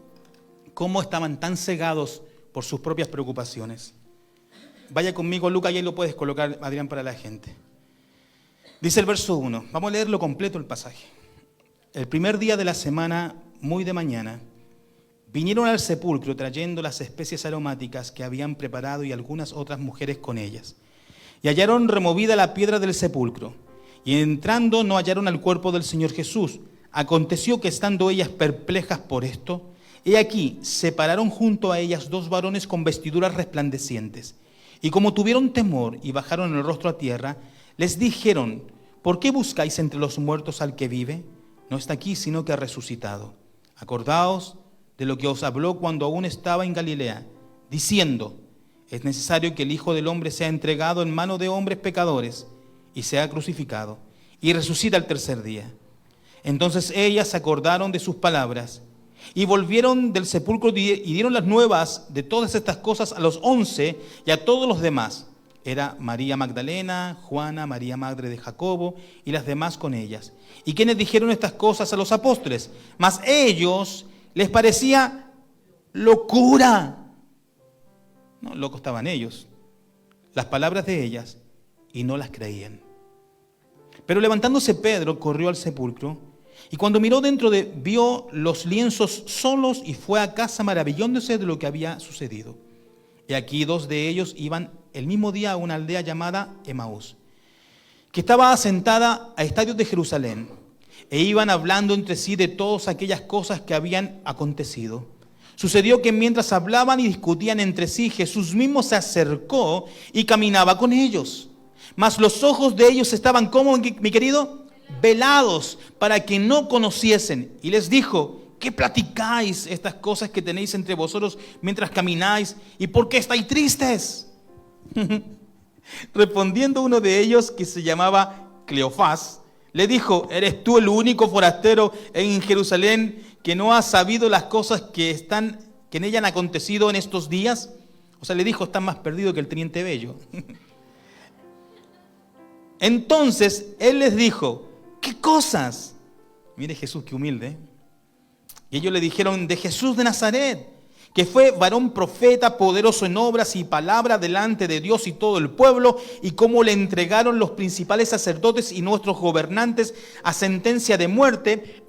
cómo estaban tan cegados por sus propias preocupaciones. Vaya conmigo, Lucas, y ahí lo puedes colocar, Adrián, para la gente. Dice el verso 1. Vamos a leerlo completo el pasaje. El primer día de la semana, muy de mañana, vinieron al sepulcro trayendo las especies aromáticas que habían preparado y algunas otras mujeres con ellas. Y hallaron removida la piedra del sepulcro. Y entrando no hallaron al cuerpo del Señor Jesús. Aconteció que estando ellas perplejas por esto, he aquí se pararon junto a ellas dos varones con vestiduras resplandecientes. Y como tuvieron temor y bajaron el rostro a tierra, les dijeron, ¿por qué buscáis entre los muertos al que vive? No está aquí, sino que ha resucitado. Acordaos de lo que os habló cuando aún estaba en Galilea, diciendo, es necesario que el Hijo del Hombre sea entregado en manos de hombres pecadores y sea crucificado, y resucita al tercer día. Entonces ellas se acordaron de sus palabras, y volvieron del sepulcro y dieron las nuevas de todas estas cosas a los 11 y a todos los demás. Era María Magdalena, Juana, María madre de Jacobo y las demás con ellas. Y quienes dijeron estas cosas a los apóstoles, mas ellos les parecía locura. No, locos estaban ellos. Las palabras de ellas y no las creían. Pero levantándose Pedro corrió al sepulcro y cuando miró dentro vio los lienzos solos y fue a casa maravillándose de lo que había sucedido. Y aquí dos de ellos iban el mismo día a una aldea llamada Emaús, que estaba asentada a estadios de Jerusalén, e iban hablando entre sí de todas aquellas cosas que habían acontecido. Sucedió que mientras hablaban y discutían entre sí, Jesús mismo se acercó y caminaba con ellos. Mas los ojos de ellos estaban, ¿cómo, mi querido? Velados, para que no conociesen. Y les dijo, ¿qué platicáis estas cosas que tenéis entre vosotros mientras camináis? ¿Y por qué estáis tristes? Respondiendo uno de ellos, que se llamaba Cleofás, le dijo, ¿eres tú el único forastero en Jerusalén que no ha sabido las cosas que en ella han acontecido en estos días? O sea, le dijo, están más perdido que el teniente Bello. Entonces él les dijo, ¿qué cosas? Mire Jesús, qué humilde. Y ellos le dijeron, de Jesús de Nazaret, que fue varón profeta, poderoso en obras y palabra delante de Dios y todo el pueblo, y cómo le entregaron los principales sacerdotes y nuestros gobernantes a sentencia de muerte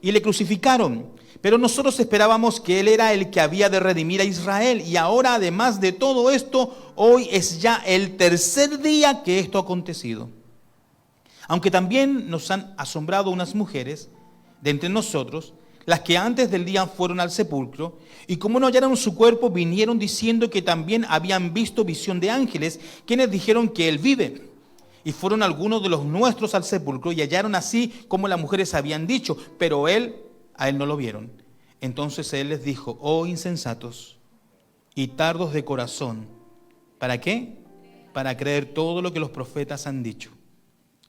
y le crucificaron. Pero nosotros esperábamos que Él era el que había de redimir a Israel, y ahora, además de todo esto, hoy es ya el tercer día que esto ha acontecido. Aunque también nos han asombrado unas mujeres de entre nosotros, las que antes del día fueron al sepulcro, y como no hallaron su cuerpo, vinieron diciendo que también habían visto visión de ángeles, quienes dijeron que Él vive. Y fueron algunos de los nuestros al sepulcro, y hallaron así como las mujeres habían dicho, pero a Él no lo vieron. Entonces Él les dijo: oh insensatos y tardos de corazón, ¿para qué? Para creer todo lo que los profetas han dicho.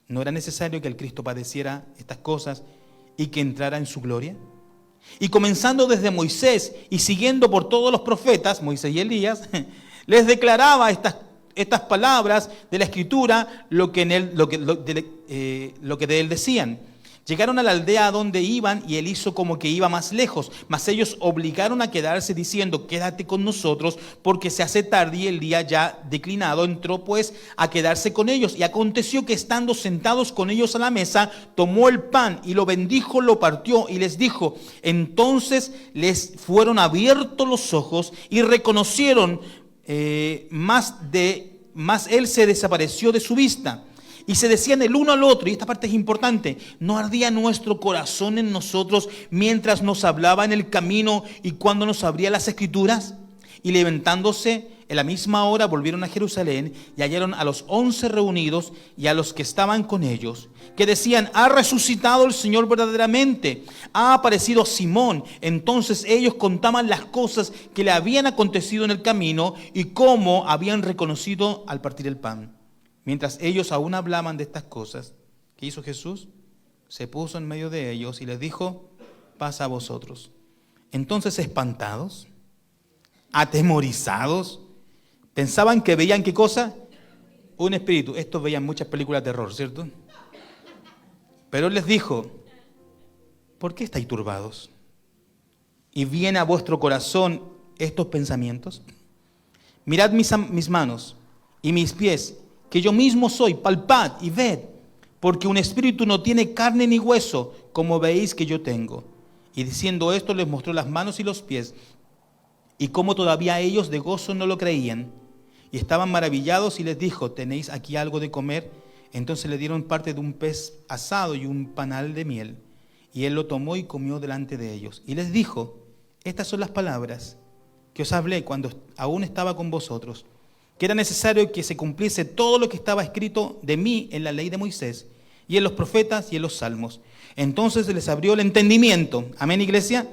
¿No era necesario que el Cristo padeciera estas cosas y que entrara en su gloria? Y comenzando desde Moisés y siguiendo por todos los profetas, Moisés y Elías, les declaraba estas palabras de la Escritura, lo que de él decían. Llegaron a la aldea a donde iban, y él hizo como que iba más lejos, mas ellos obligaron a quedarse diciendo: quédate con nosotros, porque se hace tarde y el día ya declinado. Entró pues a quedarse con ellos, y aconteció que estando sentados con ellos a la mesa, tomó el pan y lo bendijo, lo partió y les dijo. Entonces les fueron abiertos los ojos y reconocieron, mas él se desapareció de su vista. Y se decían el uno al otro, y esta parte es importante: ¿no ardía nuestro corazón en nosotros mientras nos hablaba en el camino y cuando nos abría las Escrituras? Y levantándose en la misma hora volvieron a Jerusalén, y hallaron a los 11 reunidos y a los que estaban con ellos, que decían: ha resucitado el Señor verdaderamente, ha aparecido Simón. Entonces ellos contaban las cosas que le habían acontecido en el camino y cómo habían reconocido al partir el pan. Mientras ellos aún hablaban de estas cosas, ¿qué hizo Jesús? Se puso en medio de ellos y les dijo: paz a vosotros. Entonces, espantados, atemorizados, pensaban que veían, ¿qué cosa? Un espíritu. Estos veían muchas películas de terror, ¿cierto? Pero Él les dijo: ¿por qué estáis turbados? ¿Y viene a vuestro corazón estos pensamientos? Mirad mis manos y mis pies, que yo mismo soy, palpad y ved, porque un espíritu no tiene carne ni hueso, como veis que yo tengo. Y diciendo esto, les mostró las manos y los pies, y como todavía ellos de gozo no lo creían, y estaban maravillados, y les dijo: ¿tenéis aquí algo de comer? Entonces le dieron parte de un pez asado y un panal de miel, y él lo tomó y comió delante de ellos. Y les dijo: estas son las palabras que os hablé cuando aún estaba con vosotros, que era necesario que se cumpliese todo lo que estaba escrito de mí en la ley de Moisés, y en los profetas y en los salmos. Entonces les abrió el entendimiento, amén, iglesia,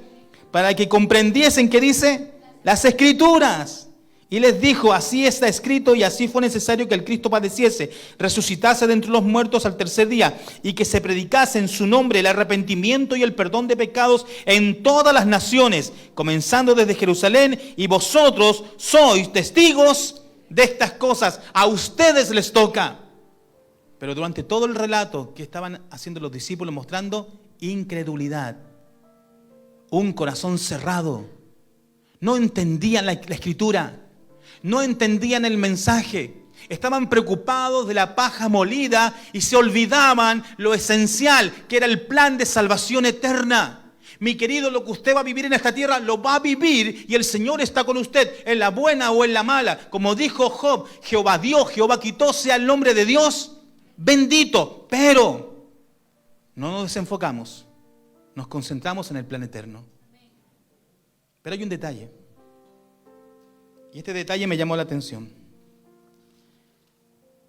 para que comprendiesen, ¿qué dice? Las Escrituras. Y les dijo: así está escrito, y así fue necesario que el Cristo padeciese, resucitase de entre los muertos al tercer día, y que se predicase en su nombre el arrepentimiento y el perdón de pecados en todas las naciones, comenzando desde Jerusalén, y vosotros sois testigos de estas cosas. A ustedes les toca. Pero durante todo el relato, ¿qué estaban haciendo los discípulos? Mostrando incredulidad, un corazón cerrado. No entendían la Escritura, no entendían el mensaje. Estaban preocupados de la paja molida y se olvidaban lo esencial, que era el plan de salvación eterna. Mi querido, lo que usted va a vivir en esta tierra, lo va a vivir, y el Señor está con usted, en la buena o en la mala. Como dijo Job: Jehová dio, Jehová quitó, sea el nombre de Dios bendito. Pero no nos desenfocamos, nos concentramos en el plan eterno. Pero hay un detalle, y este detalle me llamó la atención.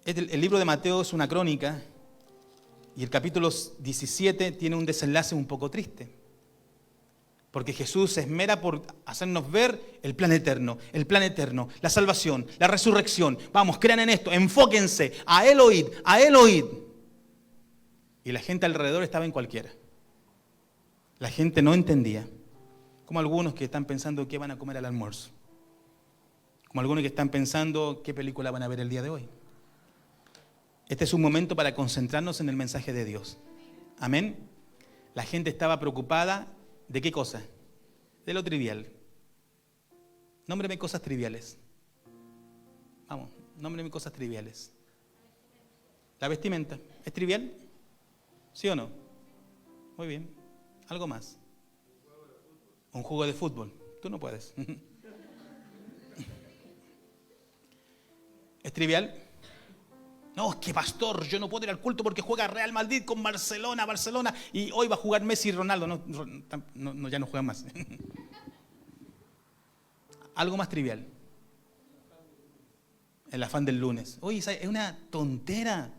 El libro de Mateo es una crónica, y el capítulo 17 tiene un desenlace un poco triste. Porque Jesús se esmera por hacernos ver el plan eterno, la salvación, la resurrección. Vamos, crean en esto, enfóquense, a Él oíd, a Él oíd. Y la gente alrededor estaba en cualquiera. La gente no entendía. Como algunos que están pensando qué van a comer al almuerzo. Como algunos que están pensando qué película van a ver el día de hoy. Este es un momento para concentrarnos en el mensaje de Dios. Amén. La gente estaba preocupada. ¿De qué cosa? De lo trivial. Nómbreme cosas triviales. Vamos, nómbreme cosas triviales. La vestimenta, ¿es trivial? ¿Sí o no? Muy bien. ¿Algo más? Un juego de fútbol. Tú no puedes. ¿Es trivial? No, es que pastor, yo no puedo ir al culto porque juega Real Madrid con Barcelona, y hoy va a jugar Messi y Ronaldo. No, ya no juegan más. Algo más trivial. El afán del lunes. Oye, es una tontera.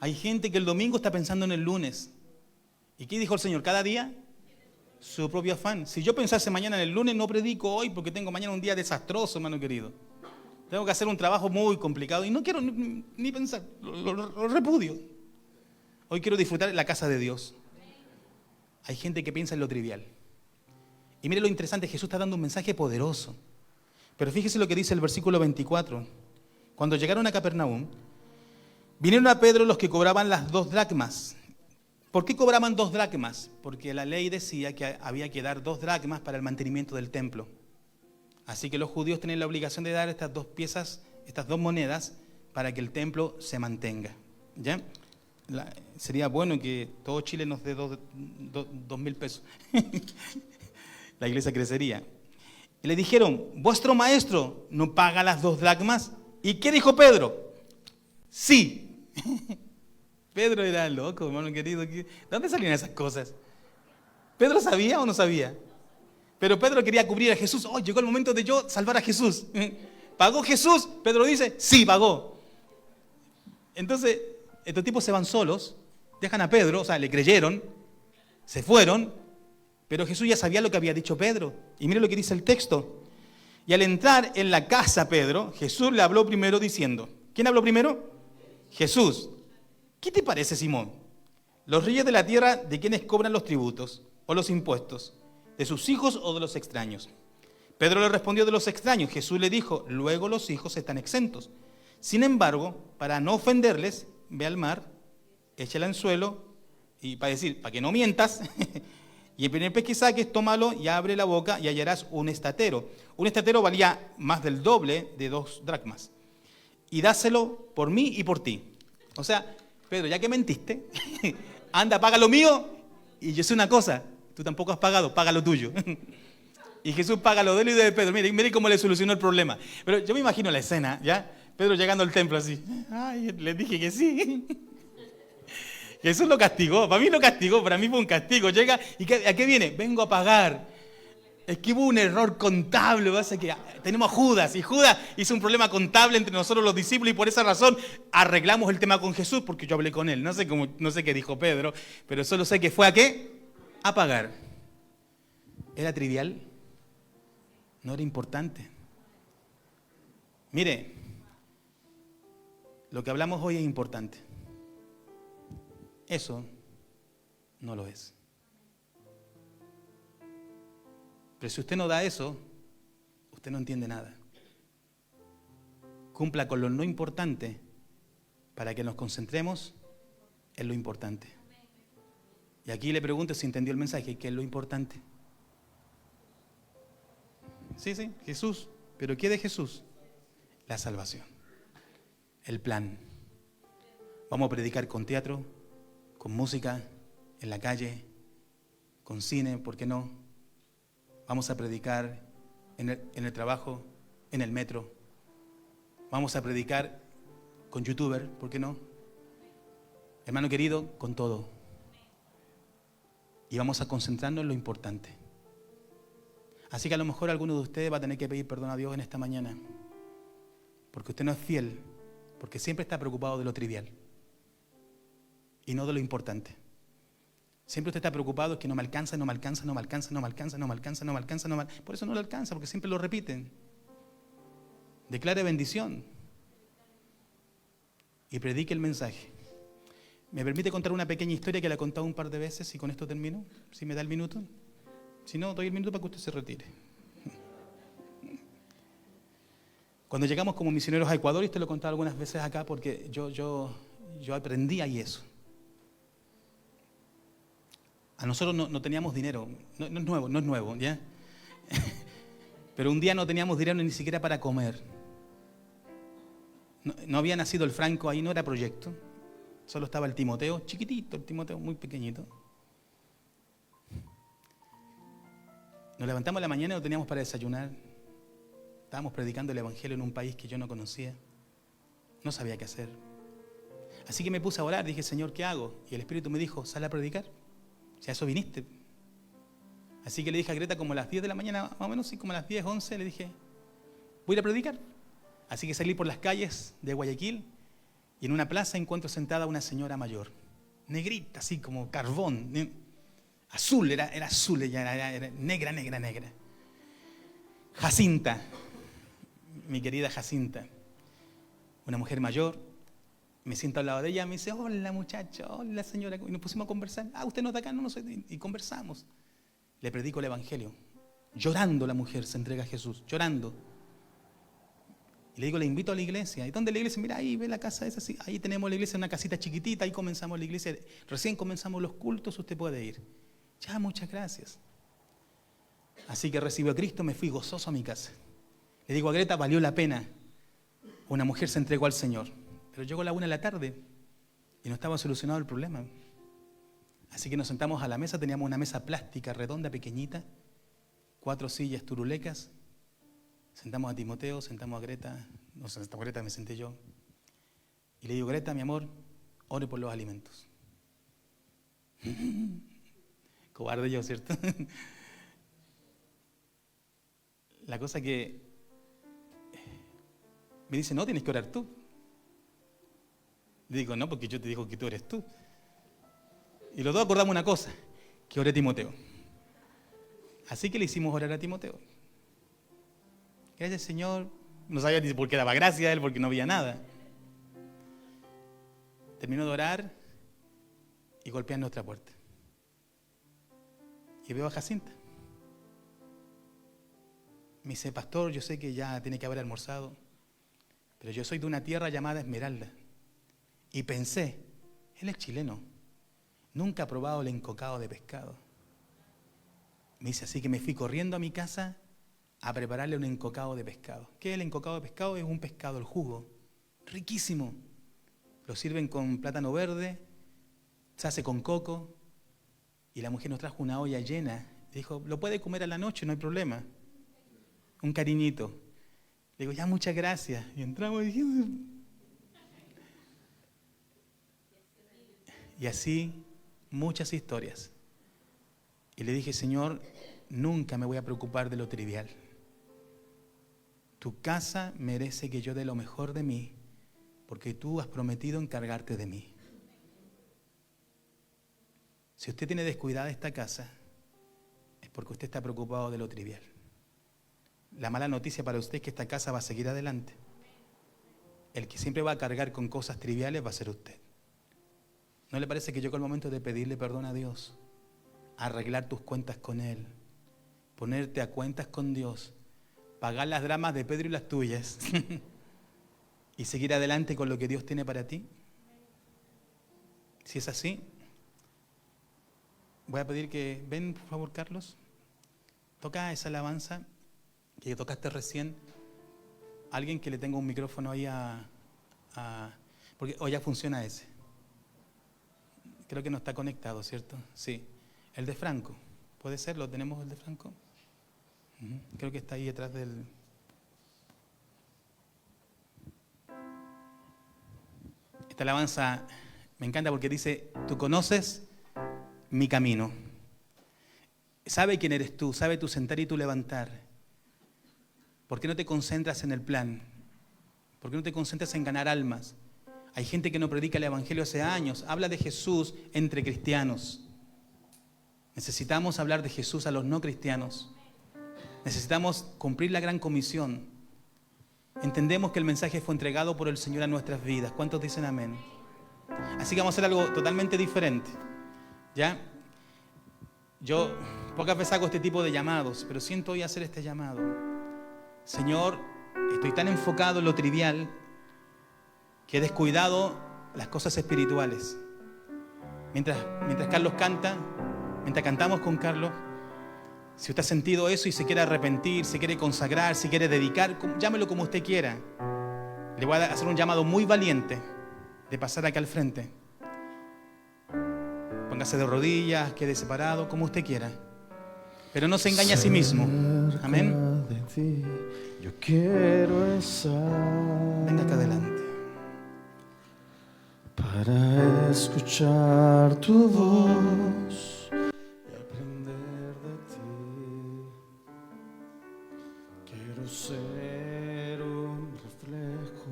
Hay gente que el domingo está pensando en el lunes. ¿Y qué dijo el Señor? Cada día su propio afán. Si yo pensase mañana en el lunes, no predico hoy porque tengo mañana un día desastroso, hermano querido. Tengo que hacer un trabajo muy complicado y no quiero ni pensar, lo repudio. Hoy quiero disfrutar la casa de Dios. Hay gente que piensa en lo trivial. Y mire lo interesante, Jesús está dando un mensaje poderoso. Pero fíjese lo que dice el versículo 24. Cuando llegaron a Capernaum, vinieron a Pedro los que cobraban las 2 dracmas. ¿Por qué cobraban 2 dracmas? Porque la ley decía que había que dar 2 dracmas para el mantenimiento del templo. Así que los judíos tenían la obligación de dar estas 2 piezas, estas 2 monedas, para que el templo se mantenga. ¿Ya? Sería bueno que todo Chile nos dé 2.000 pesos. La iglesia crecería. Y le dijeron, vuestro maestro no paga las 2 dracmas. ¿Y qué dijo Pedro? Sí. Pedro era loco, hermano querido. ¿De dónde salían esas cosas? ¿Pedro sabía o no sabía? Pero Pedro quería cubrir a Jesús. Oh, llegó el momento de yo salvar a Jesús. ¿Pagó Jesús? Pedro dice, sí, pagó. Entonces, estos tipos se van solos, dejan a Pedro, o sea, le creyeron, se fueron, pero Jesús ya sabía lo que había dicho Pedro. Y mire lo que dice el texto. Y al entrar en la casa Pedro, Jesús le habló primero diciendo, ¿quién habló primero? Jesús. ¿Qué te parece, Simón? Los reyes de la tierra, ¿de quiénes cobran los tributos o los impuestos? ¿De sus hijos o de los extraños? Pedro le respondió, de los extraños. Jesús le dijo, luego los hijos están exentos. Sin embargo, para no ofenderles, ve al mar, echa el anzuelo, y para que no mientas, y el primer pez que saques, tómalo y abre la boca y hallarás un estatero. Un estatero valía más del doble de 2 dracmas. Y dáselo por mí y por ti. O sea, Pedro, ya que mentiste, anda, paga lo mío, y yo sé una cosa, tú tampoco has pagado, paga lo tuyo. Y Jesús paga lo de él y de Pedro. Mire cómo le solucionó el problema. Pero yo me imagino la escena, ¿ya? Pedro llegando al templo así. Ay, les dije que sí. Jesús lo castigó. Para mí lo castigó, para mí fue un castigo. Llega y ¿a qué viene? Vengo a pagar. Es que hubo un error contable. Pasa que tenemos a Judas y Judas hizo un problema contable entre nosotros los discípulos y por esa razón arreglamos el tema con Jesús porque yo hablé con él. No sé qué dijo Pedro, pero solo sé que fue ¿a qué? A pagar. ¿Era trivial? No era importante. Mire, lo que hablamos hoy es importante. Eso no lo es. Pero si usted no da eso, usted no entiende nada. Cumpla con lo no importante para que nos concentremos en lo importante. Y aquí le pregunto si entendió el mensaje, ¿qué es lo importante? Sí, Jesús. ¿Pero qué de Jesús? La salvación. El plan. Vamos a predicar con teatro, con música, en la calle, con cine, ¿por qué no? Vamos a predicar en el trabajo, en el metro. Vamos a predicar con youtuber, ¿por qué no? Hermano querido, con todo. Y vamos a concentrarnos en lo importante. Así que a lo mejor alguno de ustedes va a tener que pedir perdón a Dios en esta mañana. Porque usted no es fiel, porque siempre está preocupado de lo trivial y no de lo importante. Siempre usted está preocupado, es que no me alcanza. Por eso no le alcanza, porque siempre lo repiten. Declare bendición y predique el mensaje. ¿Me permite contar una pequeña historia que la he contado un par de veces y con esto termino? ¿Si me da el minuto? Si no, doy el minuto para que usted se retire. Cuando llegamos como misioneros a Ecuador, y te lo he contado algunas veces acá porque yo aprendí ahí eso. A nosotros no teníamos dinero, no es nuevo, ¿ya? Pero un día no teníamos dinero ni siquiera para comer. No había nacido el Franco ahí, no era proyecto. Solo estaba el Timoteo, chiquitito, el Timoteo muy pequeñito. Nos levantamos a la mañana y no teníamos para desayunar. Estábamos predicando el Evangelio en un país que yo no conocía. No sabía qué hacer. Así que me puse a orar, dije, Señor, ¿qué hago? Y el Espíritu me dijo, sal a predicar. O sea, eso viniste. Así que le dije a Greta como a las 10 de la mañana, más o menos, sí, como a las 10, 11, le dije, voy a ir a predicar. Así que salí por las calles de Guayaquil y en una plaza encuentro sentada a una señora mayor, negrita, así como carbón, azul, era azul, ella era negra. Jacinta, mi querida Jacinta, una mujer mayor, me siento al lado de ella, me dice, hola muchacho, hola señora, y nos pusimos a conversar. Usted no está acá, no sé, y conversamos. Le predico el Evangelio. Llorando la mujer se entrega a Jesús, llorando. Y le digo, le invito a la iglesia. ¿Y dónde la iglesia? Mira, ahí ve la casa esa, sí. Ahí tenemos la iglesia, una casita chiquitita, ahí comenzamos la iglesia. Recién comenzamos los cultos, usted puede ir. Ya, muchas gracias. Así que recibió a Cristo, me fui gozoso a mi casa. Le digo a Greta, valió la pena. Una mujer se entregó al Señor. Pero llegó a la 1 de la tarde y no estaba solucionado el problema. Así que nos sentamos a la mesa, teníamos una mesa plástica, redonda, pequeñita, 4 sillas turulecas. Sentamos a Timoteo, sentamos a Greta, no sé, sentamos a Greta, me senté yo. Y le digo, Greta, mi amor, ore por los alimentos. Cobarde yo, ¿cierto? La cosa que me dice, no, tienes que orar tú. Le digo, no, porque yo te digo que tú eres tú. Y los dos acordamos una cosa, que ore Timoteo. Así que le hicimos orar a Timoteo. Gracias, Señor. No sabía ni por qué daba gracias a él, porque no había nada. Terminó de orar y golpean nuestra puerta. Y veo a Jacinta. Me dice, pastor, yo sé que ya tiene que haber almorzado, pero yo soy de una tierra llamada Esmeralda. Y pensé, él es chileno, nunca ha probado el encocado de pescado. Me dice, así que me fui corriendo a mi casa a prepararle un encocado de pescado. ¿Qué es el encocado de pescado? Es un pescado, el jugo, riquísimo. Lo sirven con plátano verde, se hace con coco, y la mujer nos trajo una olla llena. Dijo, lo puede comer a la noche, no hay problema. Un cariñito. Le digo, ya, muchas gracias. Y entramos y dijimos... Y así, muchas historias. Y le dije, Señor, nunca me voy a preocupar de lo trivial. Tu casa merece que yo dé lo mejor de mí, porque tú has prometido encargarte de mí. Si usted tiene descuidada esta casa, es porque usted está preocupado de lo trivial. La mala noticia para usted es que esta casa va a seguir adelante. El que siempre va a cargar con cosas triviales va a ser usted. ¿No le parece que llegó el momento de pedirle perdón a Dios? Arreglar tus cuentas con Él. Ponerte a cuentas con Dios. Pagar las dramas de Pedro y las tuyas. Y seguir adelante con lo que Dios tiene para ti. Si es así, voy a pedir que... Ven, por favor, Carlos. Toca esa alabanza que tocaste recién. Alguien que le tenga un micrófono ahí porque ya funciona ese. Creo que no está conectado, ¿cierto? Sí. El de Franco. ¿Puede ser? ¿Lo tenemos el de Franco? Creo que está ahí detrás del... Esta alabanza me encanta porque dice, tú conoces mi camino. Sabe quién eres tú, sabe tu sentar y tu levantar. ¿Por qué no te concentras en el plan? ¿Por qué no te concentras en ganar almas? Hay gente que no predica el Evangelio hace años, habla de Jesús entre cristianos. Necesitamos hablar de Jesús a los no cristianos. Necesitamos cumplir la gran comisión. Entendemos que el mensaje fue entregado por el Señor a nuestras vidas. ¿Cuántos dicen amén? Así que vamos a hacer algo totalmente diferente. ¿Ya? Yo pocas veces hago este tipo de llamados, pero siento hoy hacer este llamado. Señor, estoy tan enfocado en lo trivial que he descuidado las cosas espirituales. Mientras Carlos canta, mientras cantamos con Carlos, Si usted ha sentido eso y se quiere arrepentir, se quiere consagrar, se quiere dedicar, llámelo como usted quiera. Le voy a hacer un llamado muy valiente de pasar acá al frente. Póngase de rodillas, quede separado, como usted quiera. Pero no se engañe a sí mismo. Amén. Yo quiero estar. Venga acá adelante. Para escuchar tu voz y aprender de ti. Quiero ser un reflejo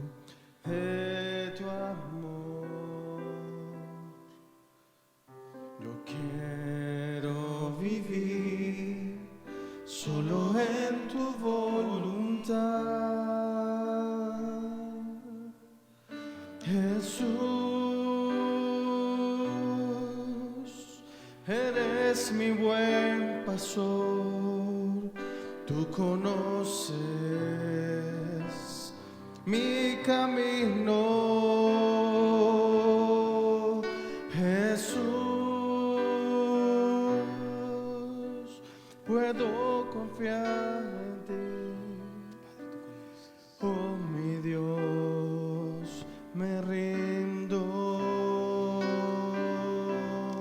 de tu amor. Yo quiero vivir solo en tu voluntad, Jesús. Eres mi buen pastor, tú conoces mi camino, Jesús. Puedo confiar en ti, oh mi Dios, me rindo.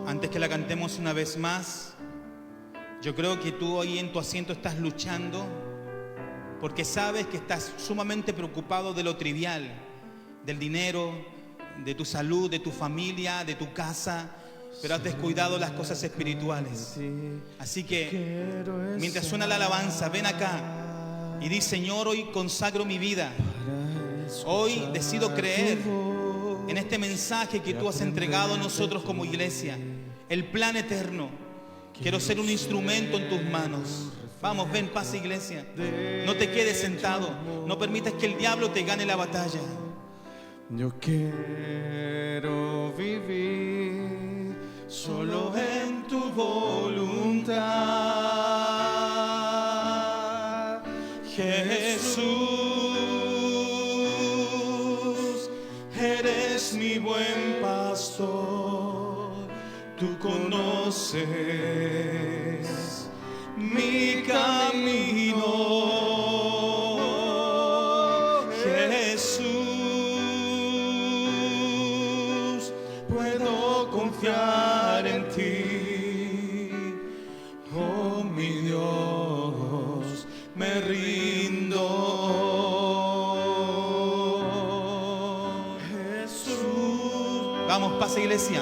Antes que la cantemos una vez más, yo creo que tú ahí en tu asiento estás luchando porque sabes que estás sumamente preocupado de lo trivial, del dinero, de tu salud, de tu familia, de tu casa, pero has descuidado las cosas espirituales. Así que mientras suena la alabanza, ven acá y di: Señor, hoy consagro mi vida. Hoy decido creer en este mensaje que tú has entregado a nosotros como iglesia, el plan eterno. Quiero ser un instrumento en tus manos. Vamos, ven, pasa, iglesia. No te quedes sentado. No permitas que el diablo te gane la batalla. Yo quiero vivir solo en tu voluntad, Jesús. Eres mi buen pastor, tú conoces mi camino, Jesús. Puedo confiar en ti, oh mi Dios, me rindo, Jesús. Vamos, pasa, iglesia.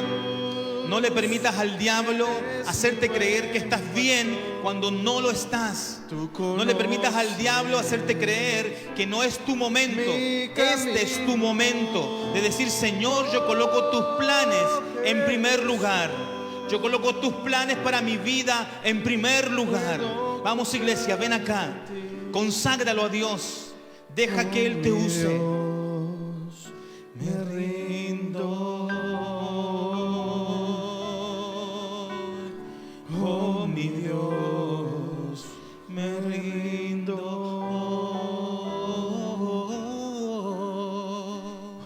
No le permitas al diablo hacerte creer que estás bien cuando no lo estás. No le permitas al diablo hacerte creer que no es tu momento. Este es tu momento de decir: Señor, yo coloco tus planes en primer lugar. Yo coloco tus planes para mi vida en primer lugar. Vamos, iglesia, ven acá. Conságralo a Dios. Deja que Él te use. Me rindo. Oh mi Dios, me rindo.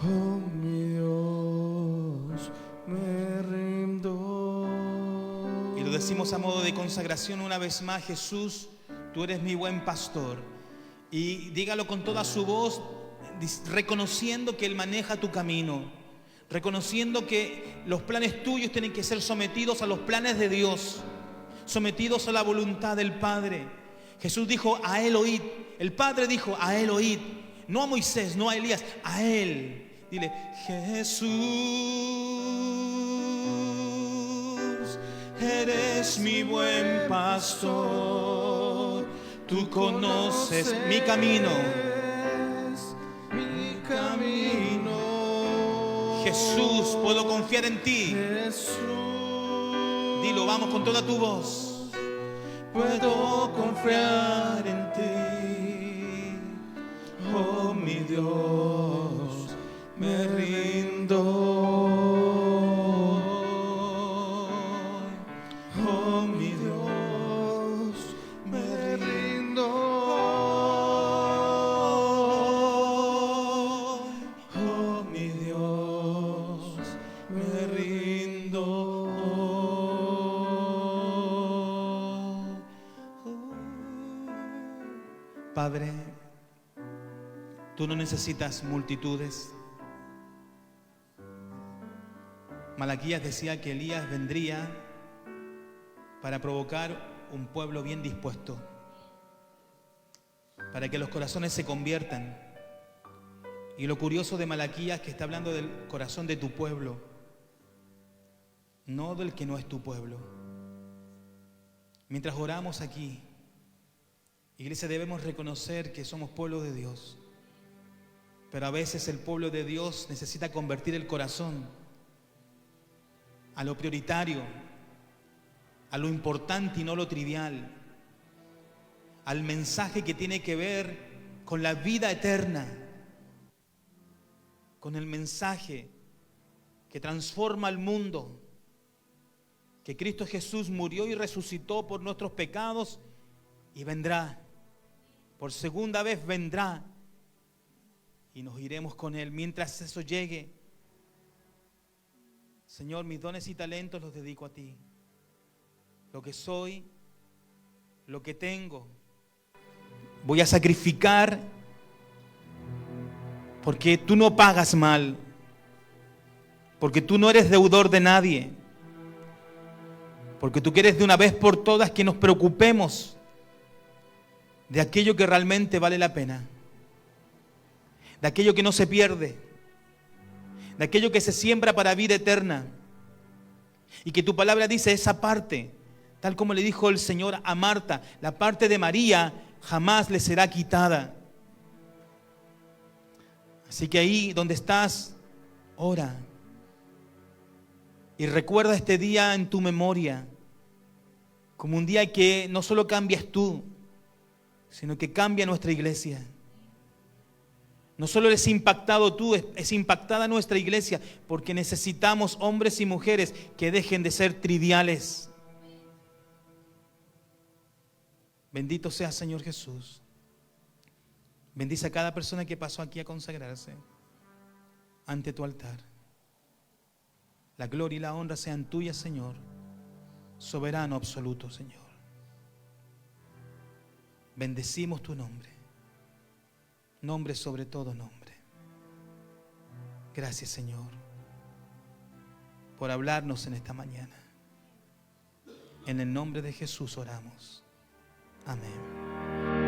Oh mi Dios, me rindo. Y lo decimos a modo de consagración una vez más: Jesús, tú eres mi buen pastor. Y dígalo con toda su voz, reconociendo que Él maneja tu camino, reconociendo que los planes tuyos tienen que ser sometidos a los planes de Dios, sometidos a la voluntad del Padre. Jesús dijo: a Él oíd. El Padre dijo: a Él oíd. No a Moisés, no a Elías, a Él. Dile: Jesús, eres mi buen pastor, tú conoces mi camino. Mi camino. Jesús, puedo confiar en ti. Jesús. Dilo, vamos, con toda tu voz. Puedo confiar en ti, oh mi Dios, me rindo, oh mi Dios, me rindo, oh mi Dios, me rindo. Padre, tú no necesitas multitudes. Malaquías decía que Elías vendría para provocar un pueblo bien dispuesto, para que los corazones se conviertan. Y lo curioso de Malaquías es que está hablando del corazón de tu pueblo, no del que no es tu pueblo. Mientras oramos aquí, iglesia, debemos reconocer que somos pueblo de Dios, pero a veces el pueblo de Dios necesita convertir el corazón a lo prioritario, a lo importante y no lo trivial, al mensaje que tiene que ver con la vida eterna, con el mensaje que transforma el mundo, que Cristo Jesús murió y resucitó por nuestros pecados y vendrá, por segunda vez vendrá y nos iremos con Él. Mientras eso llegue, Señor, mis dones y talentos los dedico a Ti. Lo que soy, lo que tengo, voy a sacrificar, porque Tú no pagas mal, porque Tú no eres deudor de nadie, porque Tú quieres de una vez por todas que nos preocupemos de aquello que realmente vale la pena, de aquello que no se pierde, de aquello que se siembra para vida eterna. Y que Tu palabra dice esa parte, tal como le dijo el Señor a Marta, la parte de María jamás le será quitada. Así que ahí donde estás, ora y recuerda este día en tu memoria como un día que no solo cambias tú, sino que cambia nuestra iglesia. No solo eres impactado tú, es impactada nuestra iglesia, porque necesitamos hombres y mujeres que dejen de ser triviales. Bendito sea Señor Jesús. Bendice a cada persona que pasó aquí a consagrarse ante Tu altar. La gloria y la honra sean tuyas, Señor, soberano absoluto, Señor. Bendecimos Tu nombre, nombre sobre todo nombre. Gracias, Señor, por hablarnos en esta mañana. En el nombre de Jesús oramos. Amén.